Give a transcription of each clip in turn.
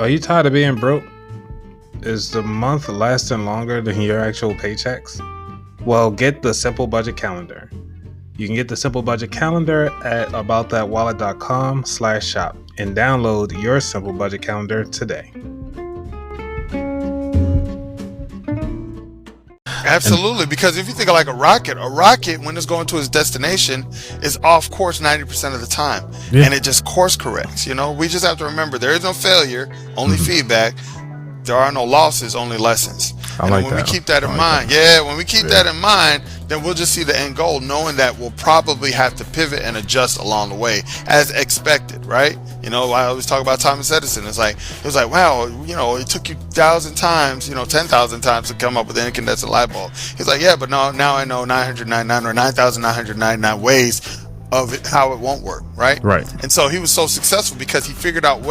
Are you tired of being broke? Is the month lasting longer than your actual paychecks? Well, get the Simple Budget Calendar. You can get the Simple Budget Calendar at aboutthatwallet.com/shop and download your Simple Budget Calendar today. Absolutely, because if you think of like a rocket, when it's going to its destination is off course 90% of the time, and it just course corrects. We just have to remember there is no failure, only feedback. There are no losses, only lessons. When we keep that in mind, that in mind, then we'll just see the end goal, knowing that we'll probably have to pivot and adjust along the way as expected, right? I always talk about Thomas Edison. It was like, wow, it took you 1,000 times, 10,000 times to come up with an incandescent light bulb. He's like, yeah, but now I know 999 or 9,999 ways of it, how it won't work, right? Right. And so he was so successful because he figured out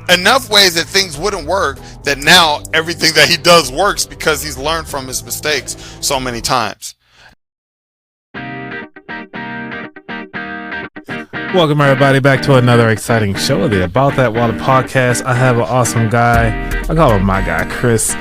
enough ways that things wouldn't work, that now everything that he does works because he's learned from his mistakes so many times. Welcome everybody back to another exciting show of the About That Wallet podcast. I have an awesome guy. I call him my guy, Chris,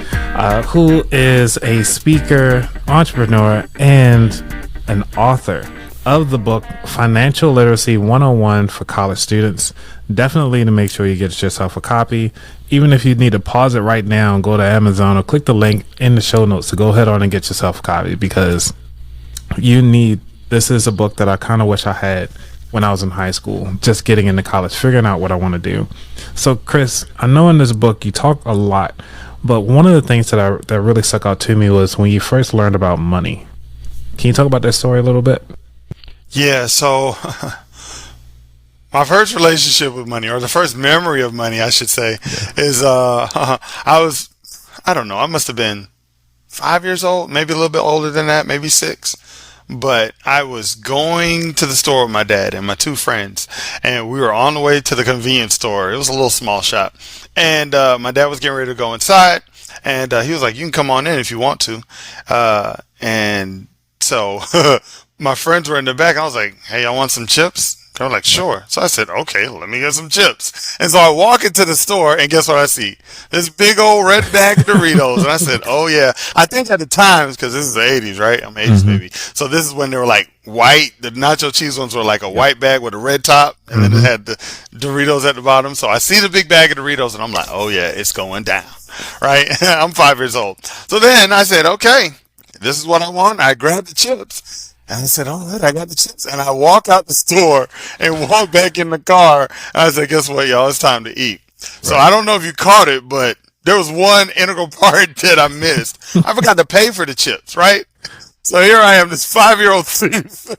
who is a speaker, entrepreneur, and an author of the book Financial Literacy 101 for college students. Definitely to make sure you get yourself a copy. Even if you need to pause it right now and go to Amazon or click the link in the show notes to go ahead on and get yourself a copy, because this is a book that I kind of wish I had when I was in high school, just getting into college, figuring out what I want to do. So Chris, I know in this book you talk a lot, but one of the things that really stuck out to me was when you first learned about money. Can you talk about that story a little bit? Yeah, so my first relationship with money, or the first memory of money, I should say, is I must have been 5 years old, maybe a little bit older than that, maybe 6. But I was going to the store with my dad and my 2 friends, and we were on the way to the convenience store. It was a little small shop, and my dad was getting ready to go inside, and he was like, "You can come on in if you want to," and so my friends were in the back. I was like, "Hey, I want some chips." They were like, "Sure." So I said, "Okay, let me get some chips." And so I walk into the store, and guess what I see? This big old red bag of Doritos. And I said, "Oh yeah." I think at the time, because this is the 80s, right? I'm 80s baby. So this is when they were like white. The nacho cheese ones were like a white bag with a red top, and then it had the Doritos at the bottom. So I see the big bag of Doritos, and I'm like, "Oh yeah, it's going down." Right? I'm 5 years old. So then I said, "Okay, this is what I want." I grabbed the chips. And I said, "All right, I got the chips." And I walk out the store and walk back in the car. And I said, "Guess what, y'all? It's time to eat." So I don't know if you caught it, but there was one integral part that I missed. I forgot to pay for the chips, right? So here I am, this 5-year-old thief,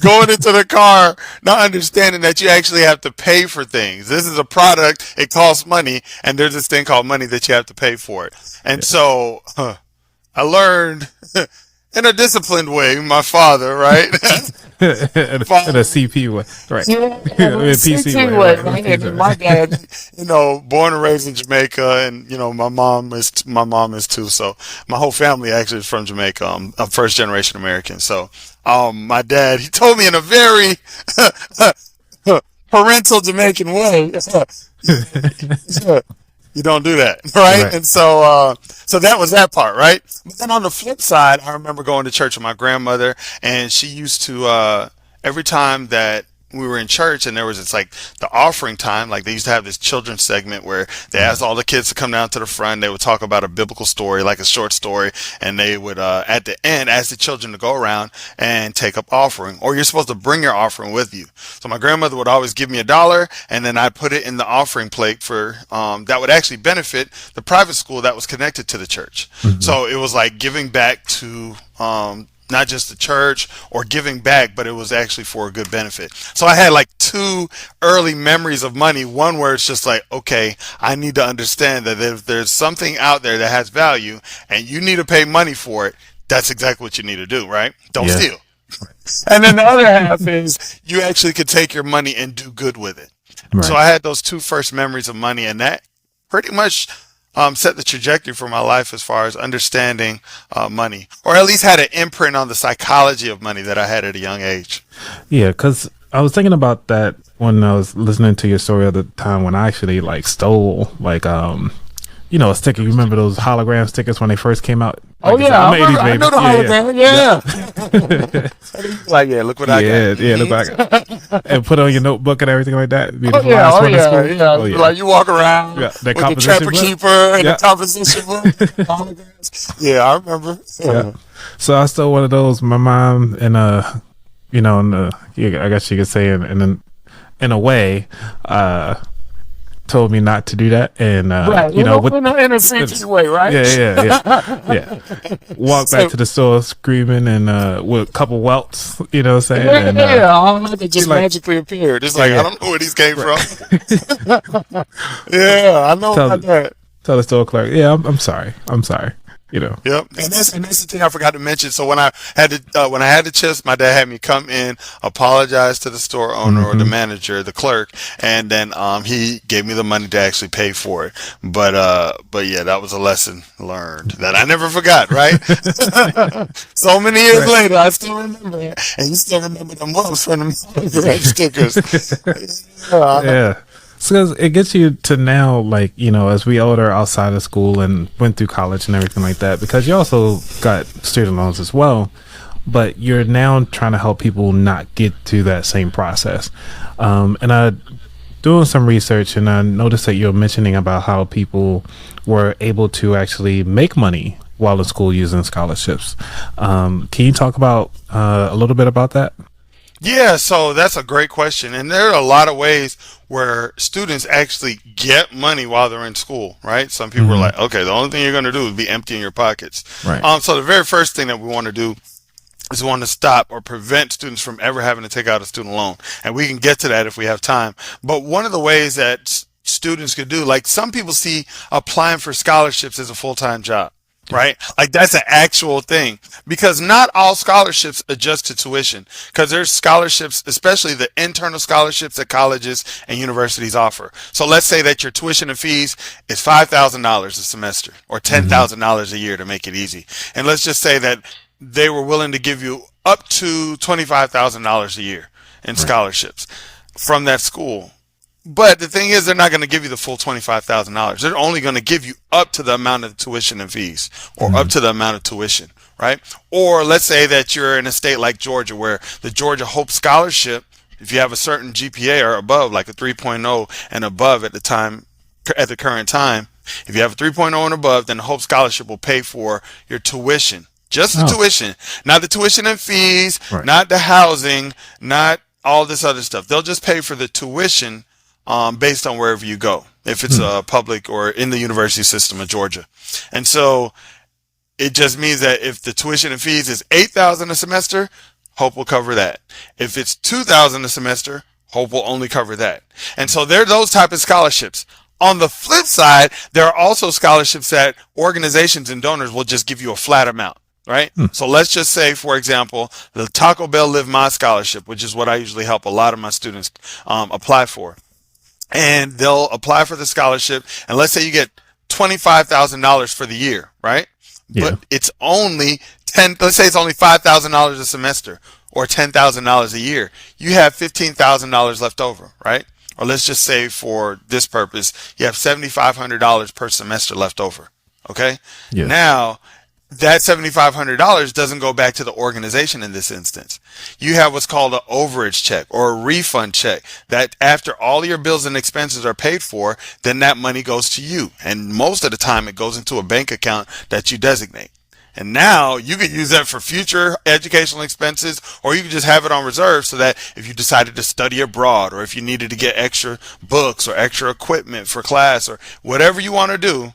going into the car, not understanding that you actually have to pay for things. This is a product. It costs money. And there's this thing called money that you have to pay for it. And so I learned in a disciplined way, my father, right? in a CP way, right? Yeah, in a PC way, right? And my dad, born and raised in Jamaica, and my mom is too. So my whole family actually is from Jamaica. I'm a first generation American. So my dad, he told me in a very parental Jamaican way, you don't do that, right? And so that was that part, right? But then on the flip side, I remember going to church with my grandmother, and she used to, every time that we were in church and there was it's like the offering time, like they used to have this children's segment where they asked all the kids to come down to the front. They would talk about a biblical story, like a short story, and they would at the end ask the children to go around and take up offering, or you're supposed to bring your offering with you. So my grandmother would always give me $1, and then I'd put it in the offering plate for that would actually benefit the private school that was connected to the church. So it was like giving back to not just the church or giving back, but it was actually for a good benefit. So I had like 2 early memories of money. One where it's just like, okay, I need to understand that if there's something out there that has value and you need to pay money for it, that's exactly what you need to do, right? Don't steal. And then the other half is you actually could take your money and do good with it. Right. So I had those 2 first memories of money, and that pretty much set the trajectory for my life as far as understanding money, or at least had an imprint on the psychology of money that I had at a young age. Yeah, because I was thinking about that when I was listening to your story of the time when I actually like stole like a sticker. You remember those hologram stickers when they first came out? Oh Like, yeah, I'm 80s I baby. know the hologram. Yeah. Like, yeah, look what I got. Yeah, look what I got. And put on your notebook and everything like that. Be the Oh yeah, last oh one in yeah, school. yeah. Oh, yeah. Like you walk around Yeah, with that the composition Trapper book. Keeper and Yeah. the composition book, holograms. Yeah, I remember. Yeah. So I stole one of those. My mom and I guess you could say in a way, told me not to do that, and Right, you know, in a fancy way, right? yeah. Walk back to the store screaming and with a couple welts, you know what I'm saying? Yeah, And, all that just like- magically appeared. It's Like, like, I don't know where these came from. yeah, I know Tell- about that. tell the store clerk, yeah, I'm sorry, you know. Yep, and that's the thing I forgot to mention. So when I had the chips, my dad had me come in, apologize to the store owner or the manager, the clerk, and then he gave me the money to actually pay for it. But yeah, that was a lesson learned that I never forgot. Right? So many years later, I still remember it, and you still remember them bumps from them stickers. Yeah. So it gets you to now, like, you know, as we older outside of school and went through college and everything like that, because you also got student loans as well, but you're now trying to help people not get to that same process. And I doing some research, and I noticed that you're mentioning about how people were able to actually make money while in school using scholarships. Can you talk about a little bit about that? Yeah, so that's a great question. And there are a lot of ways where students actually get money while they're in school, right? Some people are like, okay, the only thing you're going to do is be emptying your pockets. Right. So the very first thing that we want to do is we want to stop or prevent students from ever having to take out a student loan. And we can get to that if we have time. But one of the ways that students could do, like some people see applying for scholarships as a full-time job. Right? Like that's an actual thing, because not all scholarships adjust to tuition, because there's scholarships, especially the internal scholarships that colleges and universities offer. So let's say that your tuition and fees is $5,000 a semester or $10,000 a year to make it easy. And let's just say that they were willing to give you up to $25,000 a year in scholarships from that school. But the thing is, they're not going to give you the full $25,000. They're only going to give you up to the amount of tuition and fees, or up to the amount of tuition, right? Or let's say that you're in a state like Georgia, where the Georgia Hope Scholarship, if you have a certain GPA or above, like a 3.0 and above at the current time, if you have a 3.0 and above, then the Hope Scholarship will pay for your tuition. Just the tuition, not the tuition and fees, not the housing, not all this other stuff. They'll just pay for the tuition based on wherever you go, if it's a public or in the university system of Georgia. And so it just means that if the tuition and fees is $8,000 a semester, Hope will cover that. If it's $2,000 a semester, Hope will only cover that. And so there are those type of scholarships. On the flip side, there are also scholarships that organizations and donors will just give you a flat amount. Right? So let's just say, for example, the Taco Bell Live My Scholarship, which is what I usually help a lot of my students apply for. And they'll apply for the scholarship, and let's say you get $25,000 for the year, right? Yeah. But it's only let's say it's only $5,000 a semester or $10,000 a year. You have $15,000 left over, right? Or let's just say for this purpose, you have $7,500 per semester left over. Okay? Yeah. Now, that $7,500 doesn't go back to the organization in this instance. You have what's called an overage check or a refund check, that after all your bills and expenses are paid for, then that money goes to you. And most of the time it goes into a bank account that you designate. And now you can use that for future educational expenses, or you can just have it on reserve so that if you decided to study abroad, or if you needed to get extra books or extra equipment for class or whatever you want to do,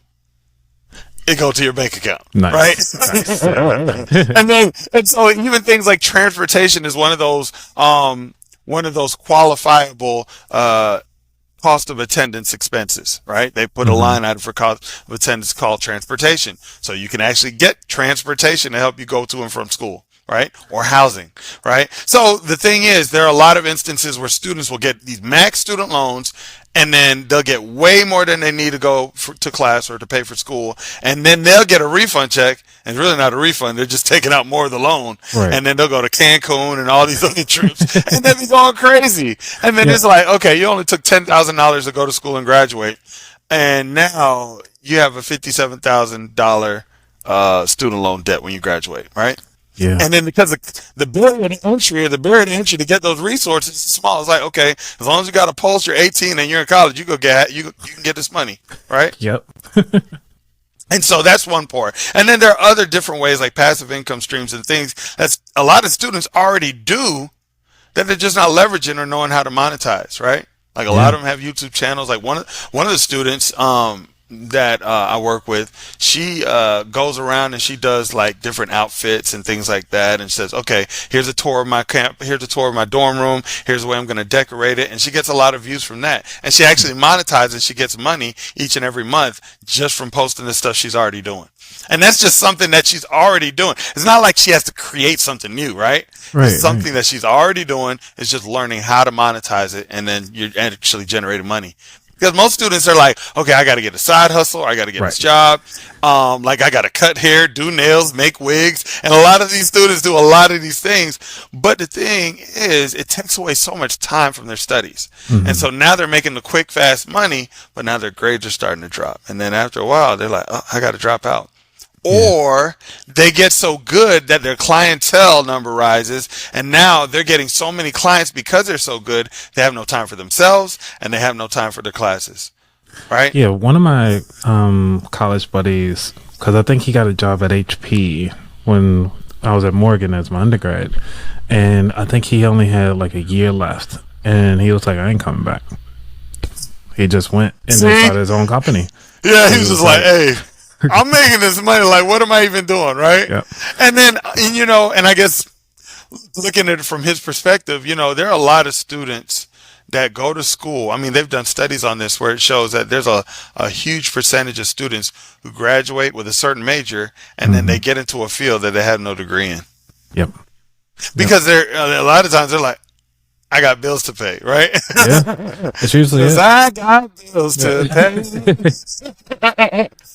it go to your bank account, right? Nice. and so even things like transportation is one of those qualifiable cost of attendance expenses, right? They put a line item for cost of attendance called transportation, so you can actually get transportation to help you go to and from school, right? Or housing, right? So the thing is, there are a lot of instances where students will get these max student loans, and then they'll get way more than they need to go to class or to pay for school, and then they'll get a refund check, and it's really not a refund. They're just taking out more of the loan, Right. and then they'll go to Cancun and all these other trips, and they'll be going crazy. And then Yeah. it's like, okay, you only took $10,000 to go to school and graduate, and now you have a $57,000 student loan debt when you graduate, right? Yeah. And then because the barrier to entry or the barrier to entry to get those resources is small. It's like, okay, as long as you got a pulse, you're 18 and you're in college, you can get this money, right? Yep. And so that's one part. And then there are other different ways like passive income streams and things that a lot of students already do that they're just not leveraging or knowing how to monetize, right? Like a lot of them have YouTube channels. Like one of the students that I work with, she goes around and she does like different outfits and things like that, and says, okay, here's a tour of my camp, here's a tour of my dorm room, here's the way I'm going to decorate it, and she gets a lot of views from that, and she actually monetizes. She gets money each and every month just from posting the stuff she's already doing. And that's just something that she's already doing. It's not like she has to create something new, right? Right, It's something that she's already doing. It's just learning how to monetize it, and then you're actually generating money. Because most students are like, okay, I got to get a side hustle, I got to get this job, like I got to cut hair, do nails, make wigs, and a lot of these students do a lot of these things. But the thing is, it takes away so much time from their studies, and so now they're making the quick, fast money, but now their grades are starting to drop, and then after a while, they're like, oh, I got to drop out. Or they get so good that their clientele number rises, and now they're getting so many clients because they're so good, they have no time for themselves and they have no time for their classes, right? Yeah, one of my college buddies, because I think he got a job at HP when I was at Morgan as my undergrad, and I think he only had like a year left, and he was like, I ain't coming back. He just went and then started his own company. Yeah, he was just like, hey, I'm making this money. Like, what am I even doing, right? Yep. And then, and I guess looking at it from his perspective, there are a lot of students that go to school. I mean, they've done studies on this where it shows that there's a huge percentage of students who graduate with a certain major and then they get into a field that they have no degree in. Yep. Because they're a lot of times they're like, I got bills to pay, right? Yeah. It's usually it. I got bills to pay.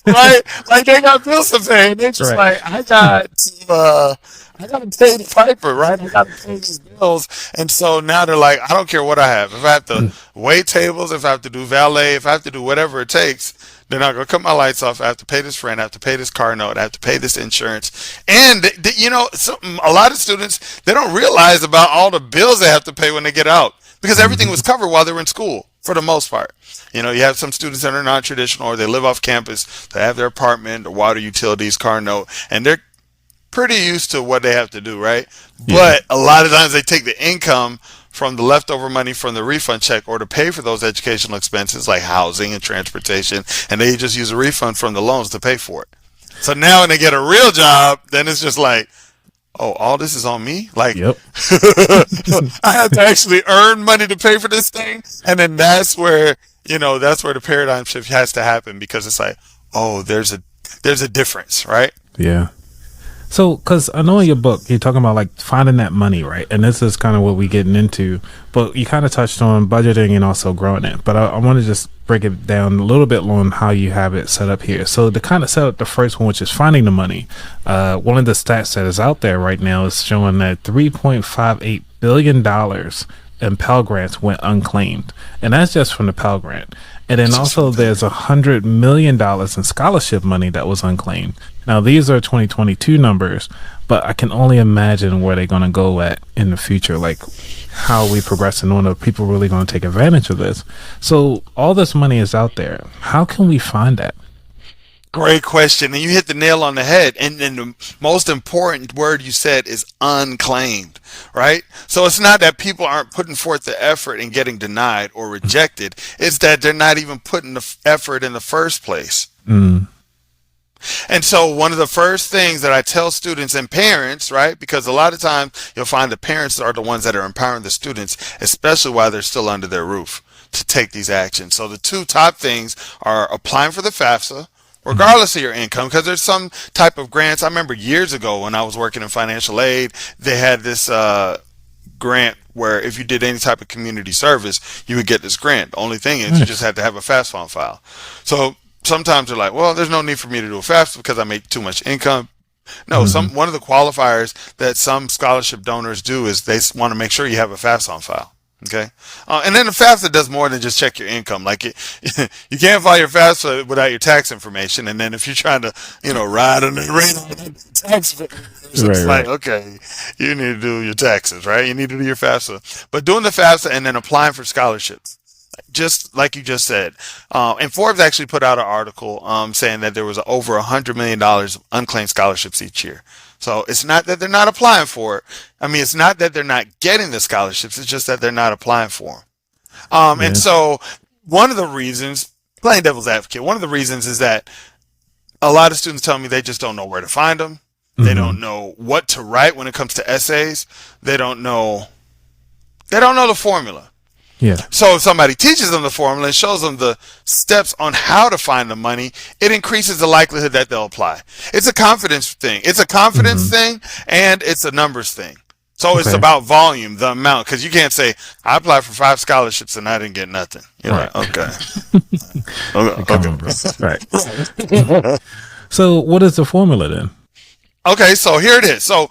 Right? Like they got bills to pay. And they're just like, I got to pay the piper, right? I got to pay these bills. And so now they're like, I don't care what I have. If I have to wait tables, if I have to do valet, if I have to do whatever it takes, then I'm going to cut my lights off. I have to pay this rent. I have to pay this car note. I have to pay this insurance. And, a lot of students, they don't realize about all the bills they have to pay when they get out because everything was covered while they were in school for the most part. You have some students that are non-traditional or they live off campus. They have their apartment, their water, utilities, car note, and they're pretty used to what they have to do, right? Yeah. But a lot of times they take the income from the leftover money from the refund check or to pay for those educational expenses like housing and transportation, and they just use a refund from the loans to pay for it. So now when they get a real job, then it's just like, oh, all this is on me? Like, Yep. I have to actually earn money to pay for this thing? And then that's where the paradigm shift has to happen because it's like, oh, there's a difference, right? Yeah. So, because I know in your book, you're talking about like finding that money, right? And this is kind of what we're getting into. But you kind of touched on budgeting and also growing it. But I want to just break it down a little bit on how you have it set up here. So, to kind of set up the first one, which is finding the money, one of the stats that is out there right now is showing that $3.58 billion in Pell grants went unclaimed. And that's just from the Pell grant. And then also there's $100 million in scholarship money that was unclaimed. Now, these are 2022 numbers, but I can only imagine where they're going to go at in the future, like how we progressing on, are people really going to take advantage of this? So all this money is out there. How can we find that? Great question. And you hit the nail on the head. And the most important word you said is unclaimed, right? So it's not that people aren't putting forth the effort and getting denied or rejected. It's that they're not even putting the effort in the first place. And so one of the first things that I tell students and parents, right, because a lot of times you'll find the parents are the ones that are empowering the students, especially while they're still under their roof, to take these actions. So the two top things are applying for the FAFSA, regardless of your income, because there's some type of grants. I remember years ago when I was working in financial aid, they had this grant where if you did any type of community service, you would get this grant. The only thing is you just had to have a FAFSA on file. So sometimes they're like, well, there's no need for me to do a FAFSA because I make too much income. No, one of the qualifiers that some scholarship donors do is they want to make sure you have a FAFSA on file. Okay, and then the FAFSA does more than just check your income. Like you can't file your FAFSA without your tax information. And then if you're trying to, ride on the radar tax, it's like, okay, you need to do your taxes, right? You need to do your FAFSA. But doing the FAFSA and then applying for scholarships, just like you just said, and Forbes actually put out an article saying that there was over $100 million of unclaimed scholarships each year. So it's not that they're not applying for it. I mean, it's not that they're not getting the scholarships. It's just that they're not applying for them. And so one of the reasons, playing devil's advocate, one of the reasons is that a lot of students tell me they just don't know where to find them. They don't know what to write when it comes to essays. They don't know the formula. Yeah. So if somebody teaches them the formula and shows them the steps on how to find the money, it increases the likelihood that they'll apply. It's a confidence thing. It's a confidence thing, and it's a numbers thing. So it's about volume, the amount, because you can't say, I applied for 5 scholarships and I didn't get nothing. You're like, okay. Right. So what is the formula then? Okay, so here it is. So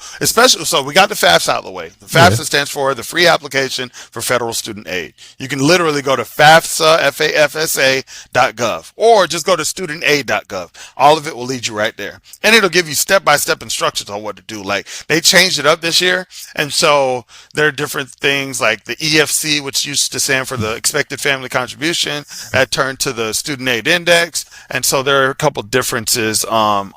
we got the FAFSA out of the way. The FAFSA stands for the Free Application for Federal Student Aid. You can literally go to FAFSA, FAFSA.gov, or just go to studentaid.gov. All of it will lead you right there. And it'll give you step-by-step instructions on what to do. Like, they changed it up this year, and so there are different things like the EFC, which used to stand for the Expected Family Contribution, that turned to the Student Aid Index. And so there are a couple differences on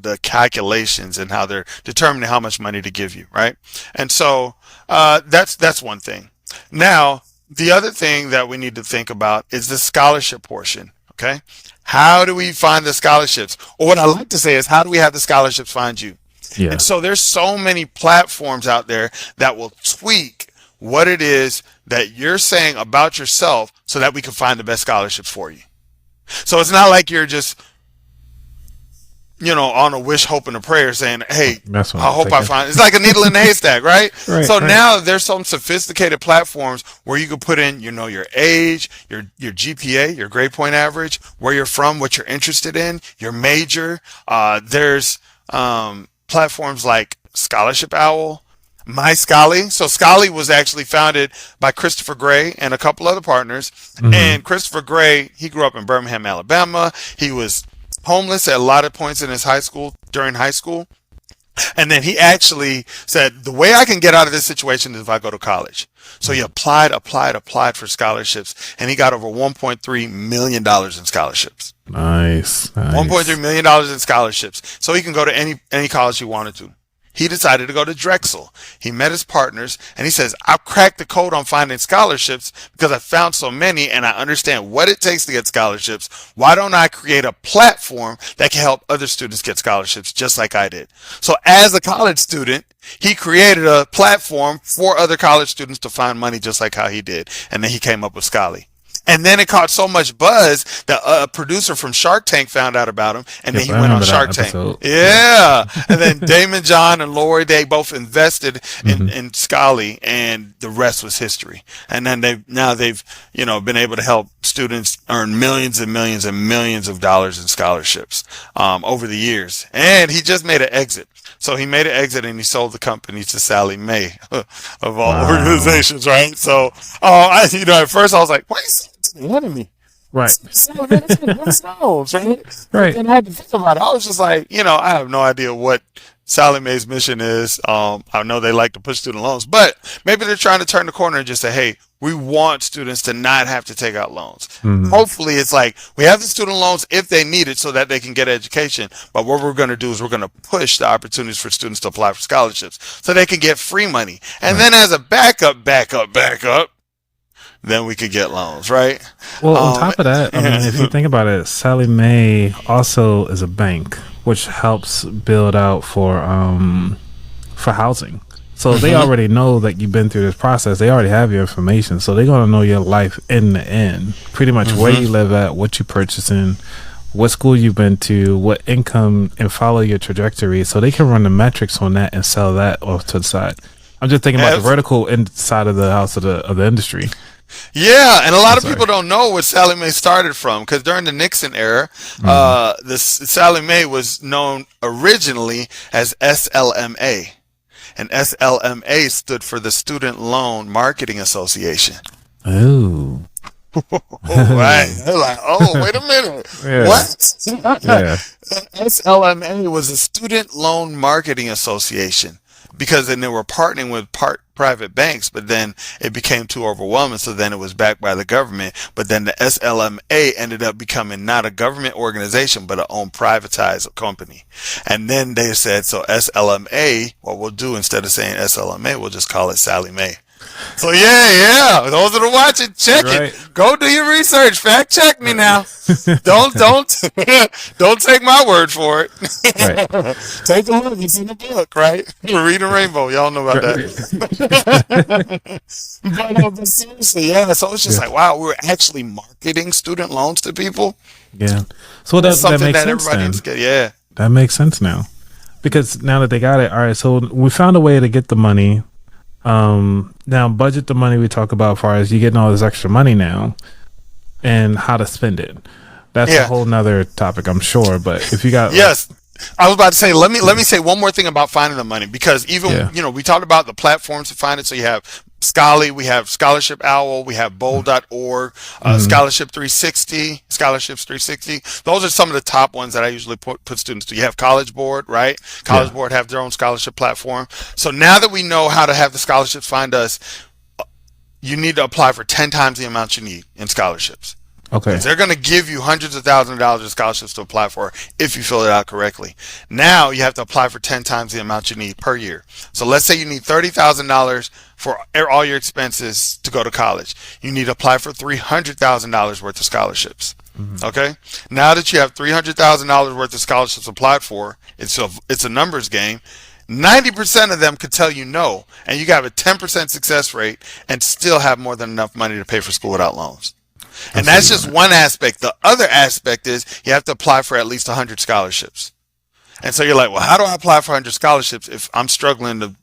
the calculations and how they're determining how much money to give you, right? And so that's one thing. Now, the other thing that we need to think about is the scholarship portion, okay? How do we find the scholarships? Or what I like to say is, how do we have the scholarships find you? Yeah. And so there's so many platforms out there that will tweak what it is that you're saying about yourself so that we can find the best scholarships for you. So it's not like you're just on a wish, hope, and a prayer saying, hey, I hope I find. It's like a needle in the haystack, right? Now there's some sophisticated platforms where you can put in, your age, your GPA, your grade point average, where you're from, what you're interested in, your major. There's platforms like Scholarship Owl, My Scholly. So Scholly was actually founded by Christopher Gray and a couple other partners. And Christopher Gray, he grew up in Birmingham, Alabama. He was homeless at a lot of points in his during high school. And then he actually said, the way I can get out of this situation is if I go to college. So he applied for scholarships, and he got over $1.3 million in scholarships. Nice. $1.3 million in scholarships. So he can go to any college he wanted to. He decided to go to Drexel. He met his partners, and he says, I've cracked the code on finding scholarships because I found so many and I understand what it takes to get scholarships. Why don't I create a platform that can help other students get scholarships just like I did? So as a college student, he created a platform for other college students to find money just like how he did. And then he came up with Scholly. And then it caught so much buzz that a producer from Shark Tank found out about him, and then he went on Shark Tank. Yeah. And then Damon John and Lori, they both invested in Scholly, and the rest was history. And then they've been able to help students earn millions and millions and millions of dollars in scholarships over the years. And he just made an exit. So he made an exit and he sold the company to Sallie Mae of all organizations, right? So, at first I was like, wait, what of me? Right. Right. And I had to think about it. I was just like, I have no idea what Sallie Mae's mission is. I know they like to push student loans, but maybe they're trying to turn the corner and just say, hey, we want students to not have to take out loans. Hopefully it's like, we have the student loans if they need it so that they can get education. But what we're going to do is we're going to push the opportunities for students to apply for scholarships so they can get free money. And then as a backup, then we could get loans, right? Well, on top of that, I mean, if you think about it, Sallie Mae also is a bank, which helps build out for housing. So they already know that you've been through this process. They already have your information. So they're going to know your life in the end. Pretty much where you live at, what you're purchasing, what school you've been to, what income, and follow your trajectory. So they can run the metrics on that and sell that off to the side. I'm just thinking about the vertical inside of the house of the industry. Yeah, and a lot I'm of sorry. people don't know where Sallie Mae started from because during the Nixon era, Hmm. this Sallie Mae was known originally as SLMA, and SLMA stood for the Student Loan Marketing Association. Oh. Oh, right. They're like, oh, wait a minute. Yeah. What? Yeah. SLMA was a Student Loan Marketing Association because then they were partnering with private banks, but then it became too overwhelming. So then it was backed by the government. But then the SLMA ended up becoming not a government organization, but a own privatized company. And then they said, so SLMA, what we'll do instead of saying SLMA, we'll just call it Sallie Mae. So yeah. Those that are watching, check Right. it. Go do your research. Fact check me now. Don't don't take my word for it. Right. Take a look. It's in the book, right? Reading Rainbow. Y'all know about that. But seriously, yeah. So it's just Yeah. like, wow, we're actually marketing student loans to people. Yeah. So That's that something makes that sense everybody then. needs to get. Yeah. That makes sense now. Because now that they got it, all right, so we found a way to get the money. Now budget the money we talk about as far as you getting all this extra money now and how to spend it. That's a Yeah. whole nother topic, I'm sure. But if you got Yes. I was about to say, let me say one more thing about finding the money because even Yeah. we talked about the platforms to find it. So you have Scholly, we have Scholarship Owl, we have bowl.org, Scholarship 360, Scholarships 360. Those are some of the top ones that I usually put students to. You have College Board, right? College Yeah. Board have their own scholarship platform. So now that we know how to have the scholarships find us, you need to apply for 10 times the amount you need in scholarships. Okay. Because they're going to give you hundreds of thousands of dollars of scholarships to apply for if you fill it out correctly. Now you have to apply for 10 times the amount you need per year. So let's say you need $30,000 for all your expenses to go to college. You need to apply for $300,000 worth of scholarships. Okay? Now that you have $300,000 worth of scholarships applied for, it's a numbers game. 90% of them could tell you no, and you got a 10% success rate and still have more than enough money to pay for school without loans. And that's just one aspect. The other aspect is you have to apply for at least 100 scholarships. And so you're like, well, how do I apply for 100 scholarships if I'm struggling to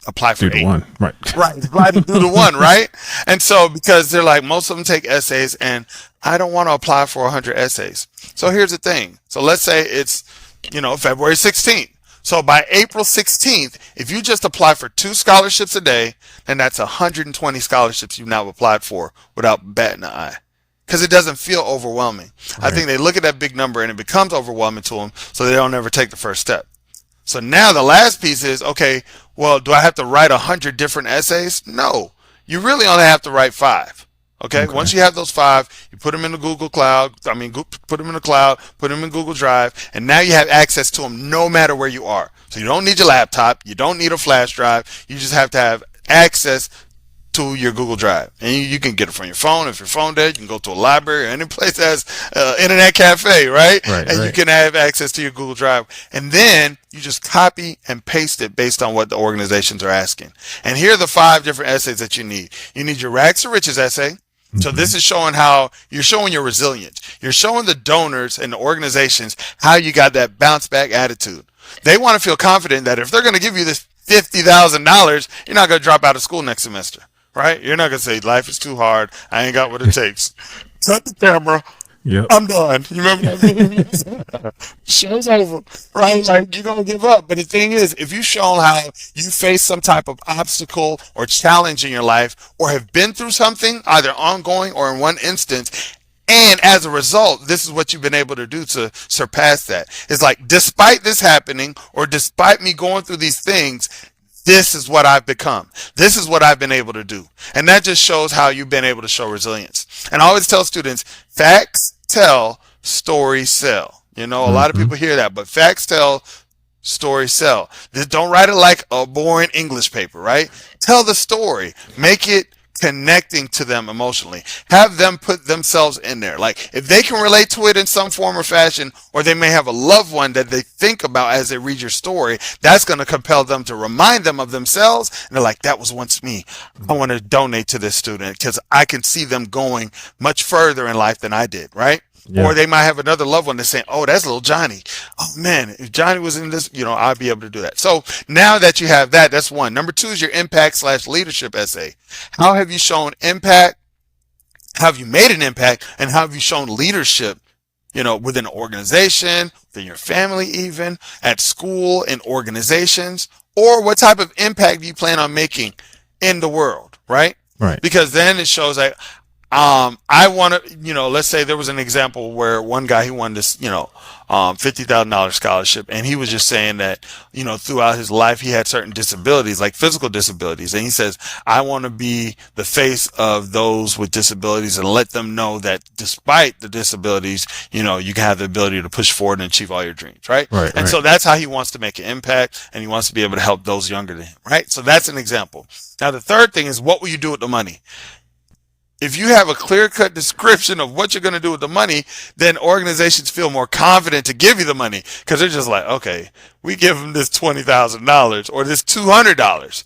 apply for Do the 8? one. Right. Right, apply to do the one, right? And so because they're like, most of them take essays, and I don't want to apply for 100 essays. So here's the thing. So let's say it's, February 16th. So by April 16th, if you just apply for 2 scholarships a day, then that's 120 scholarships you've now applied for without batting an eye. Because it doesn't feel overwhelming. I think they look at that big number and it becomes overwhelming to them, so they don't ever take the first step. So now the last piece is, okay, well, do I have to write 100 different essays? No. You really only have to write 5. Okay? Once you have those 5, you put them in the Google Cloud. Put them in the cloud, put them in Google Drive, and now you have access to them no matter where you are. So you don't need your laptop. You don't need a flash drive. You just have to have access to your Google Drive, and you can get it from your phone. If your phone dead, you can go to a library or any place that has internet cafe, right? And you can have access to your Google Drive, and then you just copy and paste it based on what the organizations are asking. And here are the 5 different essays that you need. You need your rags to riches essay. So this is showing how you're showing your resilience. You're showing the donors and the organizations how you got that bounce back attitude. They want to feel confident that if they're going to give you this $50,000, you're not going to drop out of school next semester. Right? You're not going to say, life is too hard. I ain't got what it takes. Cut the camera. Yep. I'm done. You remember that? Show's over. Right? Like, you're going to give up. But the thing is, if you've shown how you face some type of obstacle or challenge in your life or have been through something, either ongoing or in one instance, and as a result, this is what you've been able to do to surpass that. It's like, despite this happening or despite me going through these things, this is what I've become. This is what I've been able to do. And that just shows how you've been able to show resilience. And I always tell students, facts tell, stories sell. A lot of people hear that, but facts tell, stories sell. Don't write it like a boring English paper, right? Tell the story. Make it connecting to them emotionally. Have them put themselves in there. Like, if they can relate to it in some form or fashion, or they may have a loved one that they think about as they read your story, that's going to compel them to remind them of themselves. And they're like, that was once me. I want to donate to this student because I can see them going much further in life than I did, right? Yeah. Or they might have another loved one that's saying, oh, that's little Johnny. Oh, man, if Johnny was in this, I'd be able to do that. So now that you have that, that's one. Number 2 is your impact/leadership essay. How have you shown impact How have you made an impact, and how have you shown leadership, within an organization, within your family, even at school, in organizations, or what type of impact do you plan on making in the world, right? Right. Because then it shows that I want to, let's say there was an example where one guy, he won this, $50,000 scholarship, and he was just saying that, throughout his life, he had certain disabilities, like physical disabilities. And he says, I want to be the face of those with disabilities and let them know that despite the disabilities, you can have the ability to push forward and achieve all your dreams, right? And so that's how he wants to make an impact, and he wants to be able to help those younger than him, right? So that's an example. Now, the third thing is, what will you do with the money? If you have a clear-cut description of what you're going to do with the money, then organizations feel more confident to give you the money, because they're just like, okay, we give them this $20,000 or this $200.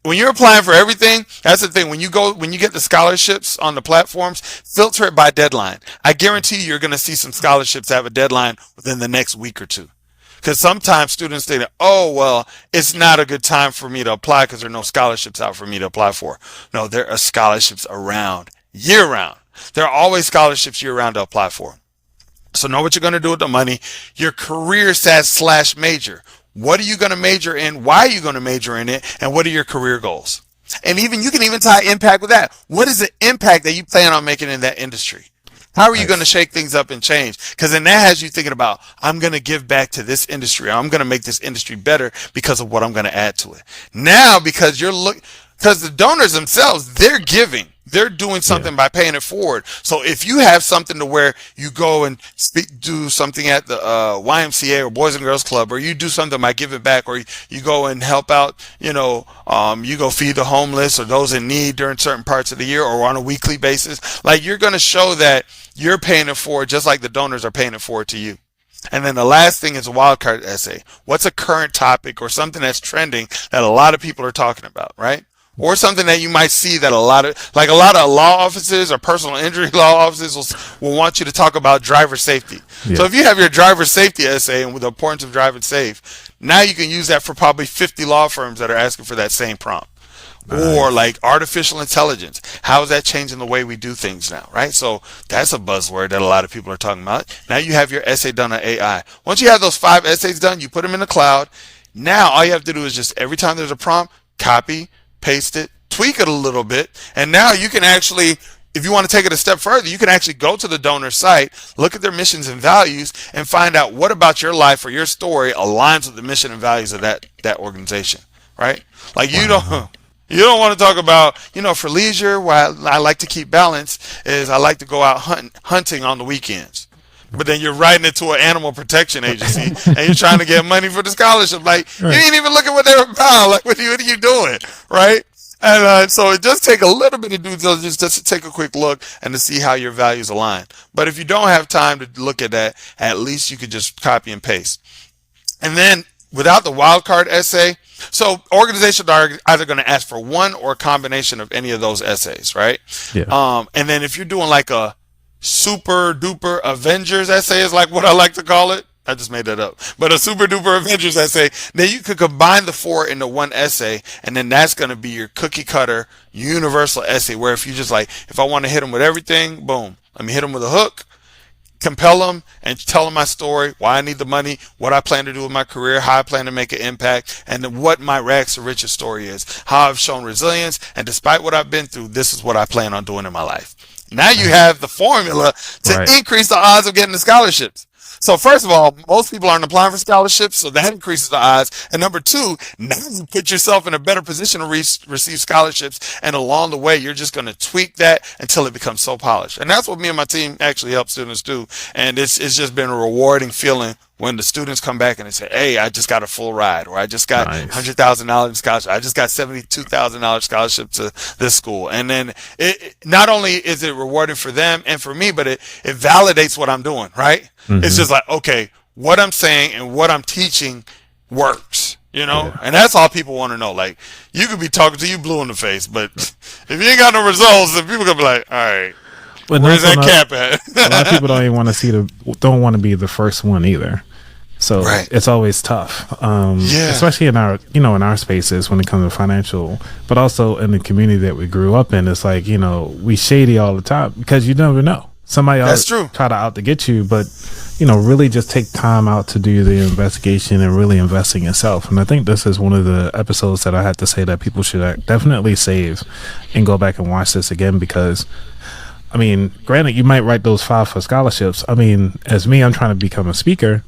When you're applying for everything, that's the thing. When you get the scholarships on the platforms, filter it by deadline. I guarantee you're going to see some scholarships have a deadline within the next week or two. Because sometimes students think, oh, well, it's not a good time for me to apply because there are no scholarships out for me to apply for. No, there are scholarships around year round. There are always scholarships year round to apply for. So know what you're going to do with the money. Your career / major. What are you going to major in? Why are you going to major in it? And what are your career goals? And you can even tie impact with that. What is the impact that you plan on making in that industry? How are you going to shake things up and change? Because then that has you thinking about, I'm going to give back to this industry. I'm going to make this industry better because of what I'm going to add to it. Now, because the donors themselves, they're giving. They're doing something by paying it forward. So if you have something to where you go and do something at the YMCA or Boys and Girls Club, or you do something by giving back, or you go and help out, you go feed the homeless or those in need during certain parts of the year or on a weekly basis, like you're going to show that you're paying it forward just like the donors are paying it forward to you. And then the last thing is a wildcard essay. What's a current topic or something that's trending that a lot of people are talking about, right? Or something that you might see that a lot of law offices or personal injury law offices will want you to talk about driver safety. Yeah. So if you have your driver safety essay and with the importance of driving safe, now you can use that for probably 50 law firms that are asking for that same prompt. Nice. Or like artificial intelligence. How is that changing the way we do things now, right? So that's a buzzword that a lot of people are talking about. Now you have your essay done on AI. Once you have those 5 essays done, you put them in the cloud. Now all you have to do is just every time there's a prompt, copy, paste it, tweak it a little bit, and now you can actually, if you want to take it a step further, you can actually go to the donor site, look at their missions and values, and find out what about your life or your story aligns with the mission and values of that organization, right? Like you don't want to talk about, for leisure, why I like to keep balance is I like to go out hunting on the weekends. But then you're writing it to an animal protection agency and you're trying to get money for the scholarship. Like, you ain't even looking what they're about. Like, what are you doing? Right? And so it does take a little bit of due diligence just to take a quick look and to see how your values align. But if you don't have time to look at that, at least you could just copy and paste. And then without the wildcard essay, so organizations are either going to ask for one or a combination of any of those essays, right? Yeah. And then if you're doing like a super duper Avengers essay is like what I like to call it. I just made that up. But a super duper Avengers essay, then you could combine the 4 into one essay, and then that's going to be your cookie cutter universal essay where if you just like, if I want to hit them with everything, boom, let me hit them with a hook, compel them, and tell them my story, why I need the money, what I plan to do with my career, how I plan to make an impact, and then what my rags to riches story is, how I've shown resilience, and despite what I've been through, this is what I plan on doing in my life. Now you have the formula to increase the odds of getting the scholarships. So first of all, most people aren't applying for scholarships, so that increases the odds. And number 2, now you put yourself in a better position to receive scholarships. And along the way, you're just going to tweak that until it becomes so polished. And that's what me and my team actually help students do. And it's just been a rewarding feeling when the students come back and they say, hey, I just got a full ride, or I just got $100,000 in scholarship. I just got $72,000 scholarship to this school. And then it not only is it rewarding for them and for me, but it validates what I'm doing, right? Mm-hmm. It's just like, okay, what I'm saying and what I'm teaching works, Yeah. And that's all people want to know. Like, you could be talking to you blue in the face, but if you ain't got no results, then people gonna be like, all right, where's that cap at? A lot of people don't even want to don't want to be the first one either. So Right. it's always tough, Yeah. especially in our, in our spaces when it comes to financial, but also in the community that we grew up in. It's like, we shady all the time because you never know. Somebody That's else true. try to out to get you, but really just take time out to do the investigation and really invest in yourself. And I think this is one of the episodes that I had to say that people should definitely save and go back and watch this again because, I mean, granted, you might write those 5 for scholarships. I mean, as me, I'm trying to become a speaker.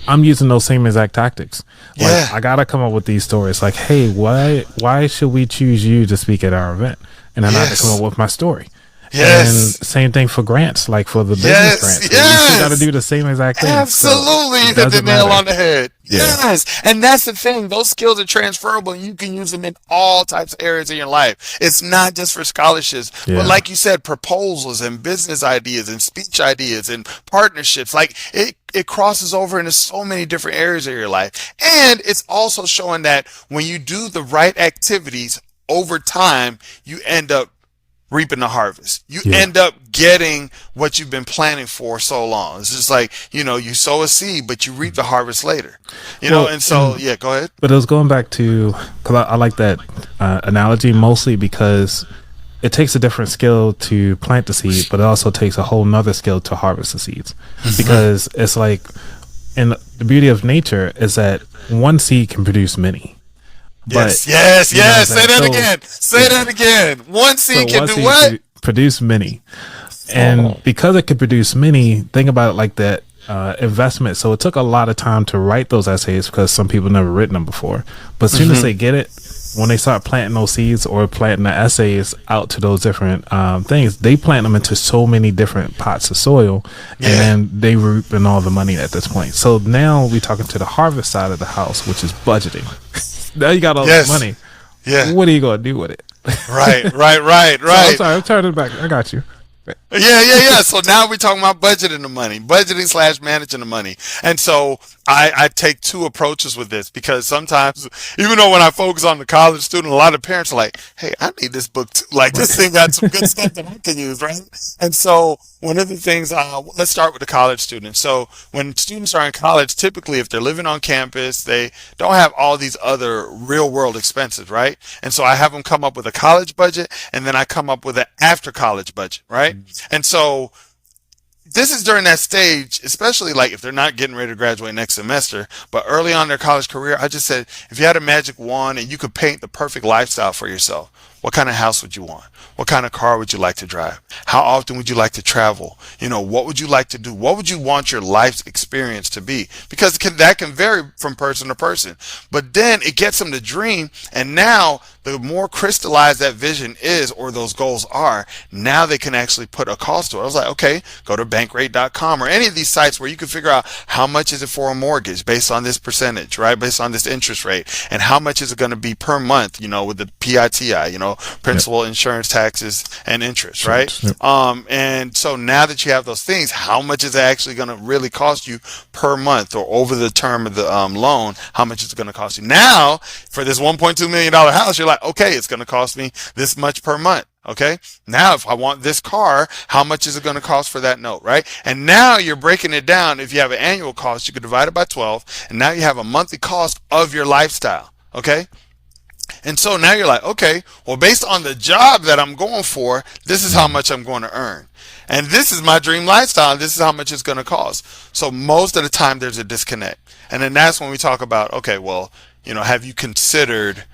I'm using those same exact tactics. Like, Yeah. I gotta come up with these stories. Like, hey, why should we choose you to speak at our event? And then I have to Yes. come up with my story. Yes. And same thing for grants, like for the business Yes, grants. yes. You got to do the same exact thing. Absolutely, So you it hit the doesn't nail matter. on the head. Yeah. Yes, and that's the thing. Those skills are transferable, and you can use them in all types of areas of your life. It's not just for scholarships, Yeah. but like you said, proposals and business ideas and speech ideas and partnerships. Like it crosses over into so many different areas of your life, and it's also showing that when you do the right activities over time, you end up reaping the harvest. You Yeah. end up getting what you've been planning for so long. It's just like, you sow a seed, but you reap the harvest later. Well, And so, yeah, go ahead. But it was going back to, because I like that analogy mostly because it takes a different skill to plant the seed, but it also takes a whole nother skill to harvest the seeds. Because it's like, and the beauty of nature is that one seed can produce many. Yes, But, yes, you know what I'm yes. Say saying? that So- again. Say that again. One seed can one do seed what? produce many. And because it could produce many, think about it like that investment. So it took a lot of time to write those essays because some people never written them before. But as soon as they get it, when they start planting those seeds or planting the essays out to those different things, they plant them into so many different pots of soil, Yeah. and then they reaping all the money at this point. So now we're talking to the harvest side of the house, which is budgeting. Now you got all Yes. this money. Yeah. What are you going to do with it? Right. So I'm Right. sorry, I'm turning it back. I got you. Yeah. So now we're talking about budgeting the money, budgeting / managing the money. And so I take 2 approaches with this because sometimes, even though when I focus on the college student, a lot of parents are like, hey, I need this book too. Like this thing got some good stuff that I can use, right? And so one of the things, let's start with the college student. So when students are in college, typically if they're living on campus, they don't have all these other real world expenses, right? And so I have them come up with a college budget and then I come up with an after college budget, right? And so this is during that stage, especially like if they're not getting ready to graduate next semester, but early on in their college career, I just said, if you had a magic wand and you could paint the perfect lifestyle for yourself, what kind of house would you want? What kind of car would you like to drive? How often would you like to travel? What would you like to do? What would you want your life's experience to be? Because that can vary from person to person. But then it gets them to dream. And now the more crystallized that vision is or those goals are, now they can actually put a cost to it. I was like, okay, go to bankrate.com or any of these sites where you can figure out how much is it for a mortgage based on this percentage, right? Based on this interest rate. And how much is it going to be per month, with the PITI, principal, insurance, taxes, and interest, right? Yep. And so now that you have those things, how much is it actually going to really cost you per month or over the term of the loan? How much is it going to cost you? Now, for this $1.2 million house, you're like, okay, it's going to cost me this much per month. Okay. Now, if I want this car, how much is it going to cost for that note, right? And now you're breaking it down. If you have an annual cost, you could divide it by 12, and now you have a monthly cost of your lifestyle. Okay. And so now you're like, okay, well, based on the job that I'm going for, this is how much I'm going to earn. And this is my dream lifestyle. And this is how much it's going to cost. So most of the time there's a disconnect. And then that's when we talk about, okay, well, have you considered,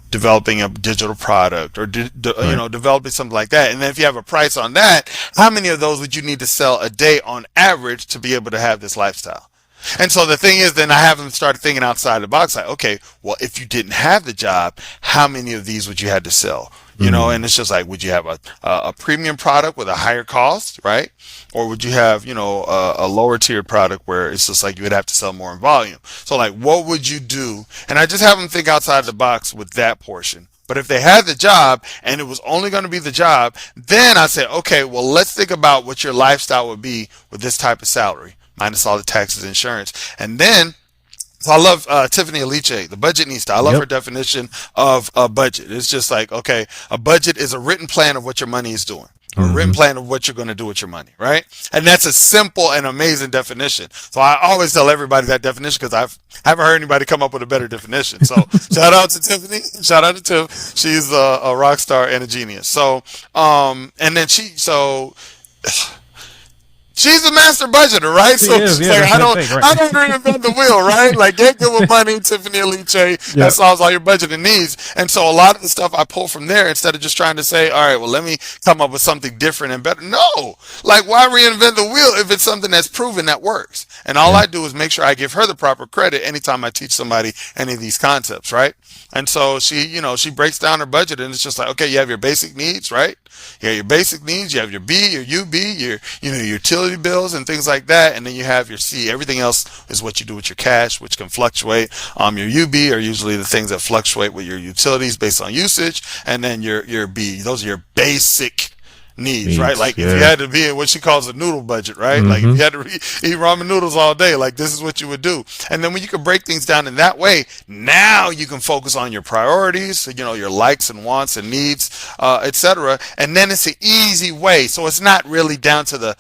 developing a digital product or, developing something like that? And then if you have a price on that, how many of those would you need to sell a day on average to be able to have this lifestyle? And so the thing is, then I have them start thinking outside the box. Like, okay, well, if you didn't have the job, how many of these would you have to sell? And it's just like, would you have a premium product with a higher cost, right? Or would you have, a lower tiered product where it's just like you would have to sell more in volume? So like, what would you do? And I just have them think outside the box with that portion. But if they had the job and it was only going to be the job, then I said, okay, well, let's think about what your lifestyle would be with this type of salary, minus all the taxes and insurance. And then, so I love Tiffany Aliche, the budgetnista. I love her definition of a budget. It's just like, okay, a budget is a written plan of what your money is doing. or a written plan of what you're going to do with your money, right? And that's a simple and amazing definition. So I always tell everybody that definition because I haven't heard anybody come up with a better definition. So shout out to Tiffany. Shout out to Tiff. She's a rock star and a genius. So, and then she's a master budgeter, right? She is, she's yeah, like, I don't reinvent the wheel, right? Like, get good with money, Tiffany Aliche. That solves all your budgeting needs. And so a lot of the stuff I pull from there, instead of just trying to say, all right, well, let me come up with something different and better. No, like, why reinvent the wheel if it's something that's proven that works? And all I do is make sure I give her the proper credit anytime I teach somebody any of these concepts, right? And so she breaks down her budget, and it's just like, okay, you have your basic needs, right? You have your basic needs, you have your B, your UB, your utility bills and things like that, and then you have your C. Everything else is what you do with your cash, which can fluctuate. Your UB are usually the things that fluctuate with your utilities based on usage, and then your B, those are your basic needs, right? Like if you had to be in what she calls a noodle budget, right? Like if you had to eat ramen noodles all day, like this is what you would do. And then when you can break things down in that way, now you can focus on your priorities, your likes and wants and needs, etc. And then it's an easy way. So it's not really down to the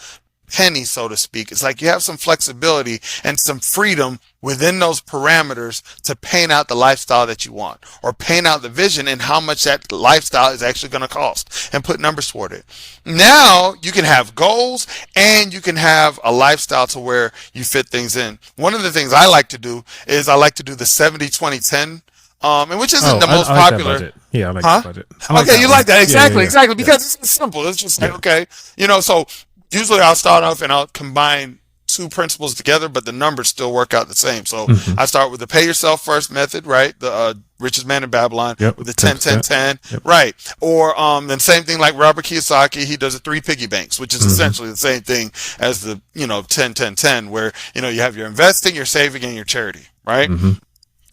penny, so to speak. It's like you have some flexibility and some freedom within those parameters to paint out the lifestyle that you want, or paint out the vision and how much that lifestyle is actually going to cost, and put numbers toward it. Now you can have goals and you can have a lifestyle to where you fit things in. One of the things I like to do is I like to do the 70-20-10, and which isn't the most popular. That yeah, I like that budget. Okay, you like that. Exactly. Because it's simple. It's just like, okay, so usually I'll start off and I'll combine two principles together, but the numbers still work out the same. So I start with the pay yourself first method, right? The richest man in Babylon with the 10-10-10, right? Or then same thing like Robert Kiyosaki, he does the 3 piggy banks, which is essentially the same thing as the 10-10-10, where you have your investing, your saving, and your charity, right?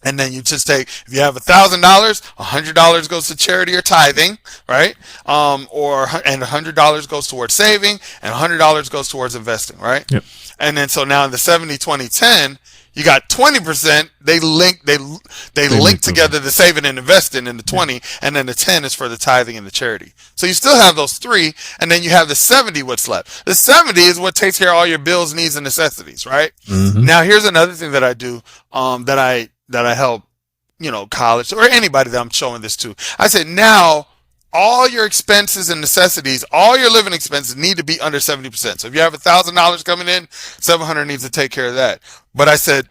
And then you just take, if you have $1,000, $100 goes to charity or tithing, right? And $100 goes towards saving, and $100 goes towards investing, right? Yep. And then so now in the 70-20-10, you got 20%. They link together the saving and investing in the 20, and then the 10 is for the tithing and the charity. So you still have those 3, and then you have the 70. What's left? The 70 is what takes care of all your bills, needs, and necessities, right? Now here's another thing that I do, that I help, college or anybody that I'm showing this to. I said, now all your expenses and necessities, all your living expenses need to be under 70%. So if you have $1,000 coming in, $700 needs to take care of that. But I said,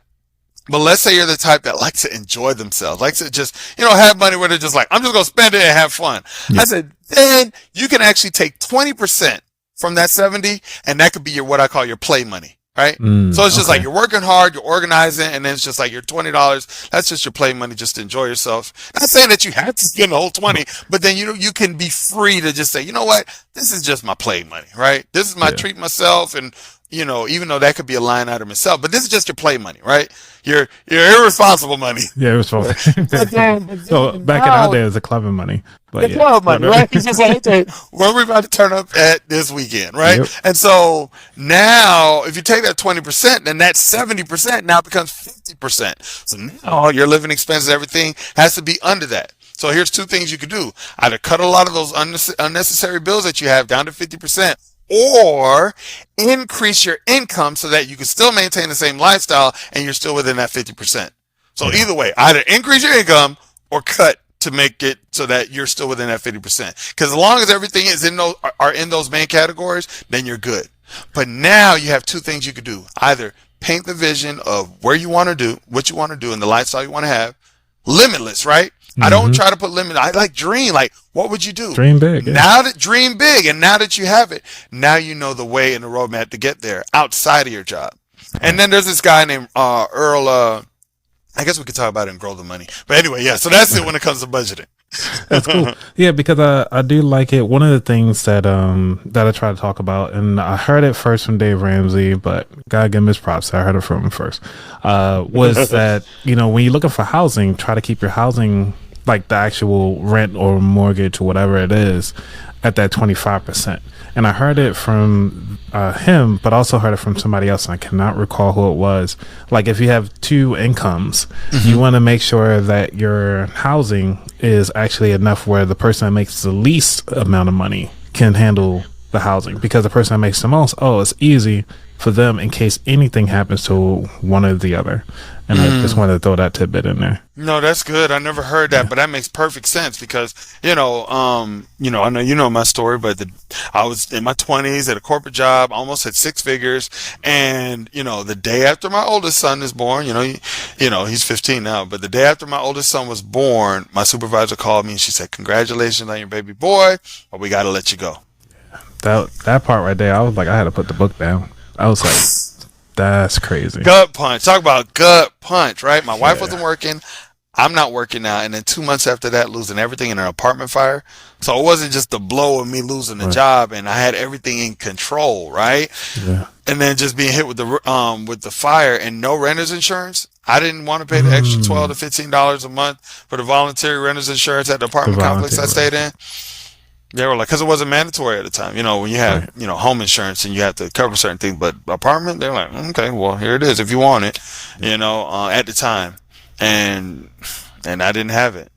but let's say you're the type that likes to enjoy themselves, likes to just, have money where they're just like, I'm just going to spend it and have fun. I said, then you can actually take 20% from that 70, and that could be what I call your play money. Right? So it's just like you're working hard, you're organizing, and then it's just like your $20, that's just your play money just to enjoy yourself. Not saying that you have to spend the whole 20, but then you can be free to just say, you know what, this is just my play money, right? This is my treat myself, and even though that could be a line item itself, but this is just your play money, right? Your irresponsible money. Yeah, irresponsible. So back in our day, it was the clubbing money. But club money, right? It's just like, okay, where are we about to turn up at this weekend, right? Yep. And so now, if you take that 20%, then that 70% now becomes 50%. So now your living expenses, everything has to be under that. So here's 2 things you could do. Either cut a lot of those unnecessary bills that you have down to 50%, or increase your income so that you can still maintain the same lifestyle and you're still within that 50%. So either way, either increase your income or cut to make it so that you're still within that 50%. Because as long as everything is in those main categories, then you're good. But now you have 2 things you could do. Either paint the vision of where you want to do, what you want to do, and the lifestyle you want to have. Limitless, right? I don't try to put limit. I like dream. Like, what would you do? Dream big. Yeah. Dream big. And now that you have it, now you know the way and the roadmap to get there outside of your job. And then there's this guy named Earl. I guess we could talk about it and grow the money. But anyway, yeah. So that's it when it comes to budgeting. That's cool. Yeah, because I do like it. One of the things that I try to talk about, and I heard it first from Dave Ramsey, but gotta give him his props. I heard it from him first. Was that when you're looking for housing, try to keep your housing, like the actual rent or mortgage or whatever it is, at that 25%. And I heard it from him, but also heard it from somebody else. And I cannot recall who it was. Like, if you have 2 incomes, you want to make sure that your housing is actually enough where the person that makes the least amount of money can handle the housing, because the person that makes the most, it's easy for them in case anything happens to one or the other. And I just wanted to throw that tidbit in there. No, that's good. I never heard that, but that makes perfect sense because, I know you know my story, but I was in my 20s at a corporate job, almost at six figures, and the day after my oldest son is born, he's 15 now, but the day after my oldest son was born, my supervisor called me and she said, "Congratulations on your baby boy, but we got to let you go." That part right there, I was like, I had to put the book down. I was like, that's crazy. Gut punch. Talk about gut punch, right? My wife wasn't working. I'm not working now. And then 2 months after that, losing everything in an apartment fire. So it wasn't just the blow of me losing the job, and I had everything in control, right? Yeah. And then just being hit with the fire and no renter's insurance. I didn't want to pay the extra $12 to $15 a month for the voluntary renter's insurance at the apartment complex I stayed in. They were like, because it wasn't mandatory at the time. When you have, home insurance and you have to cover certain things, but apartment, they're like, okay, well, here it is if you want it, at the time. And I didn't have it.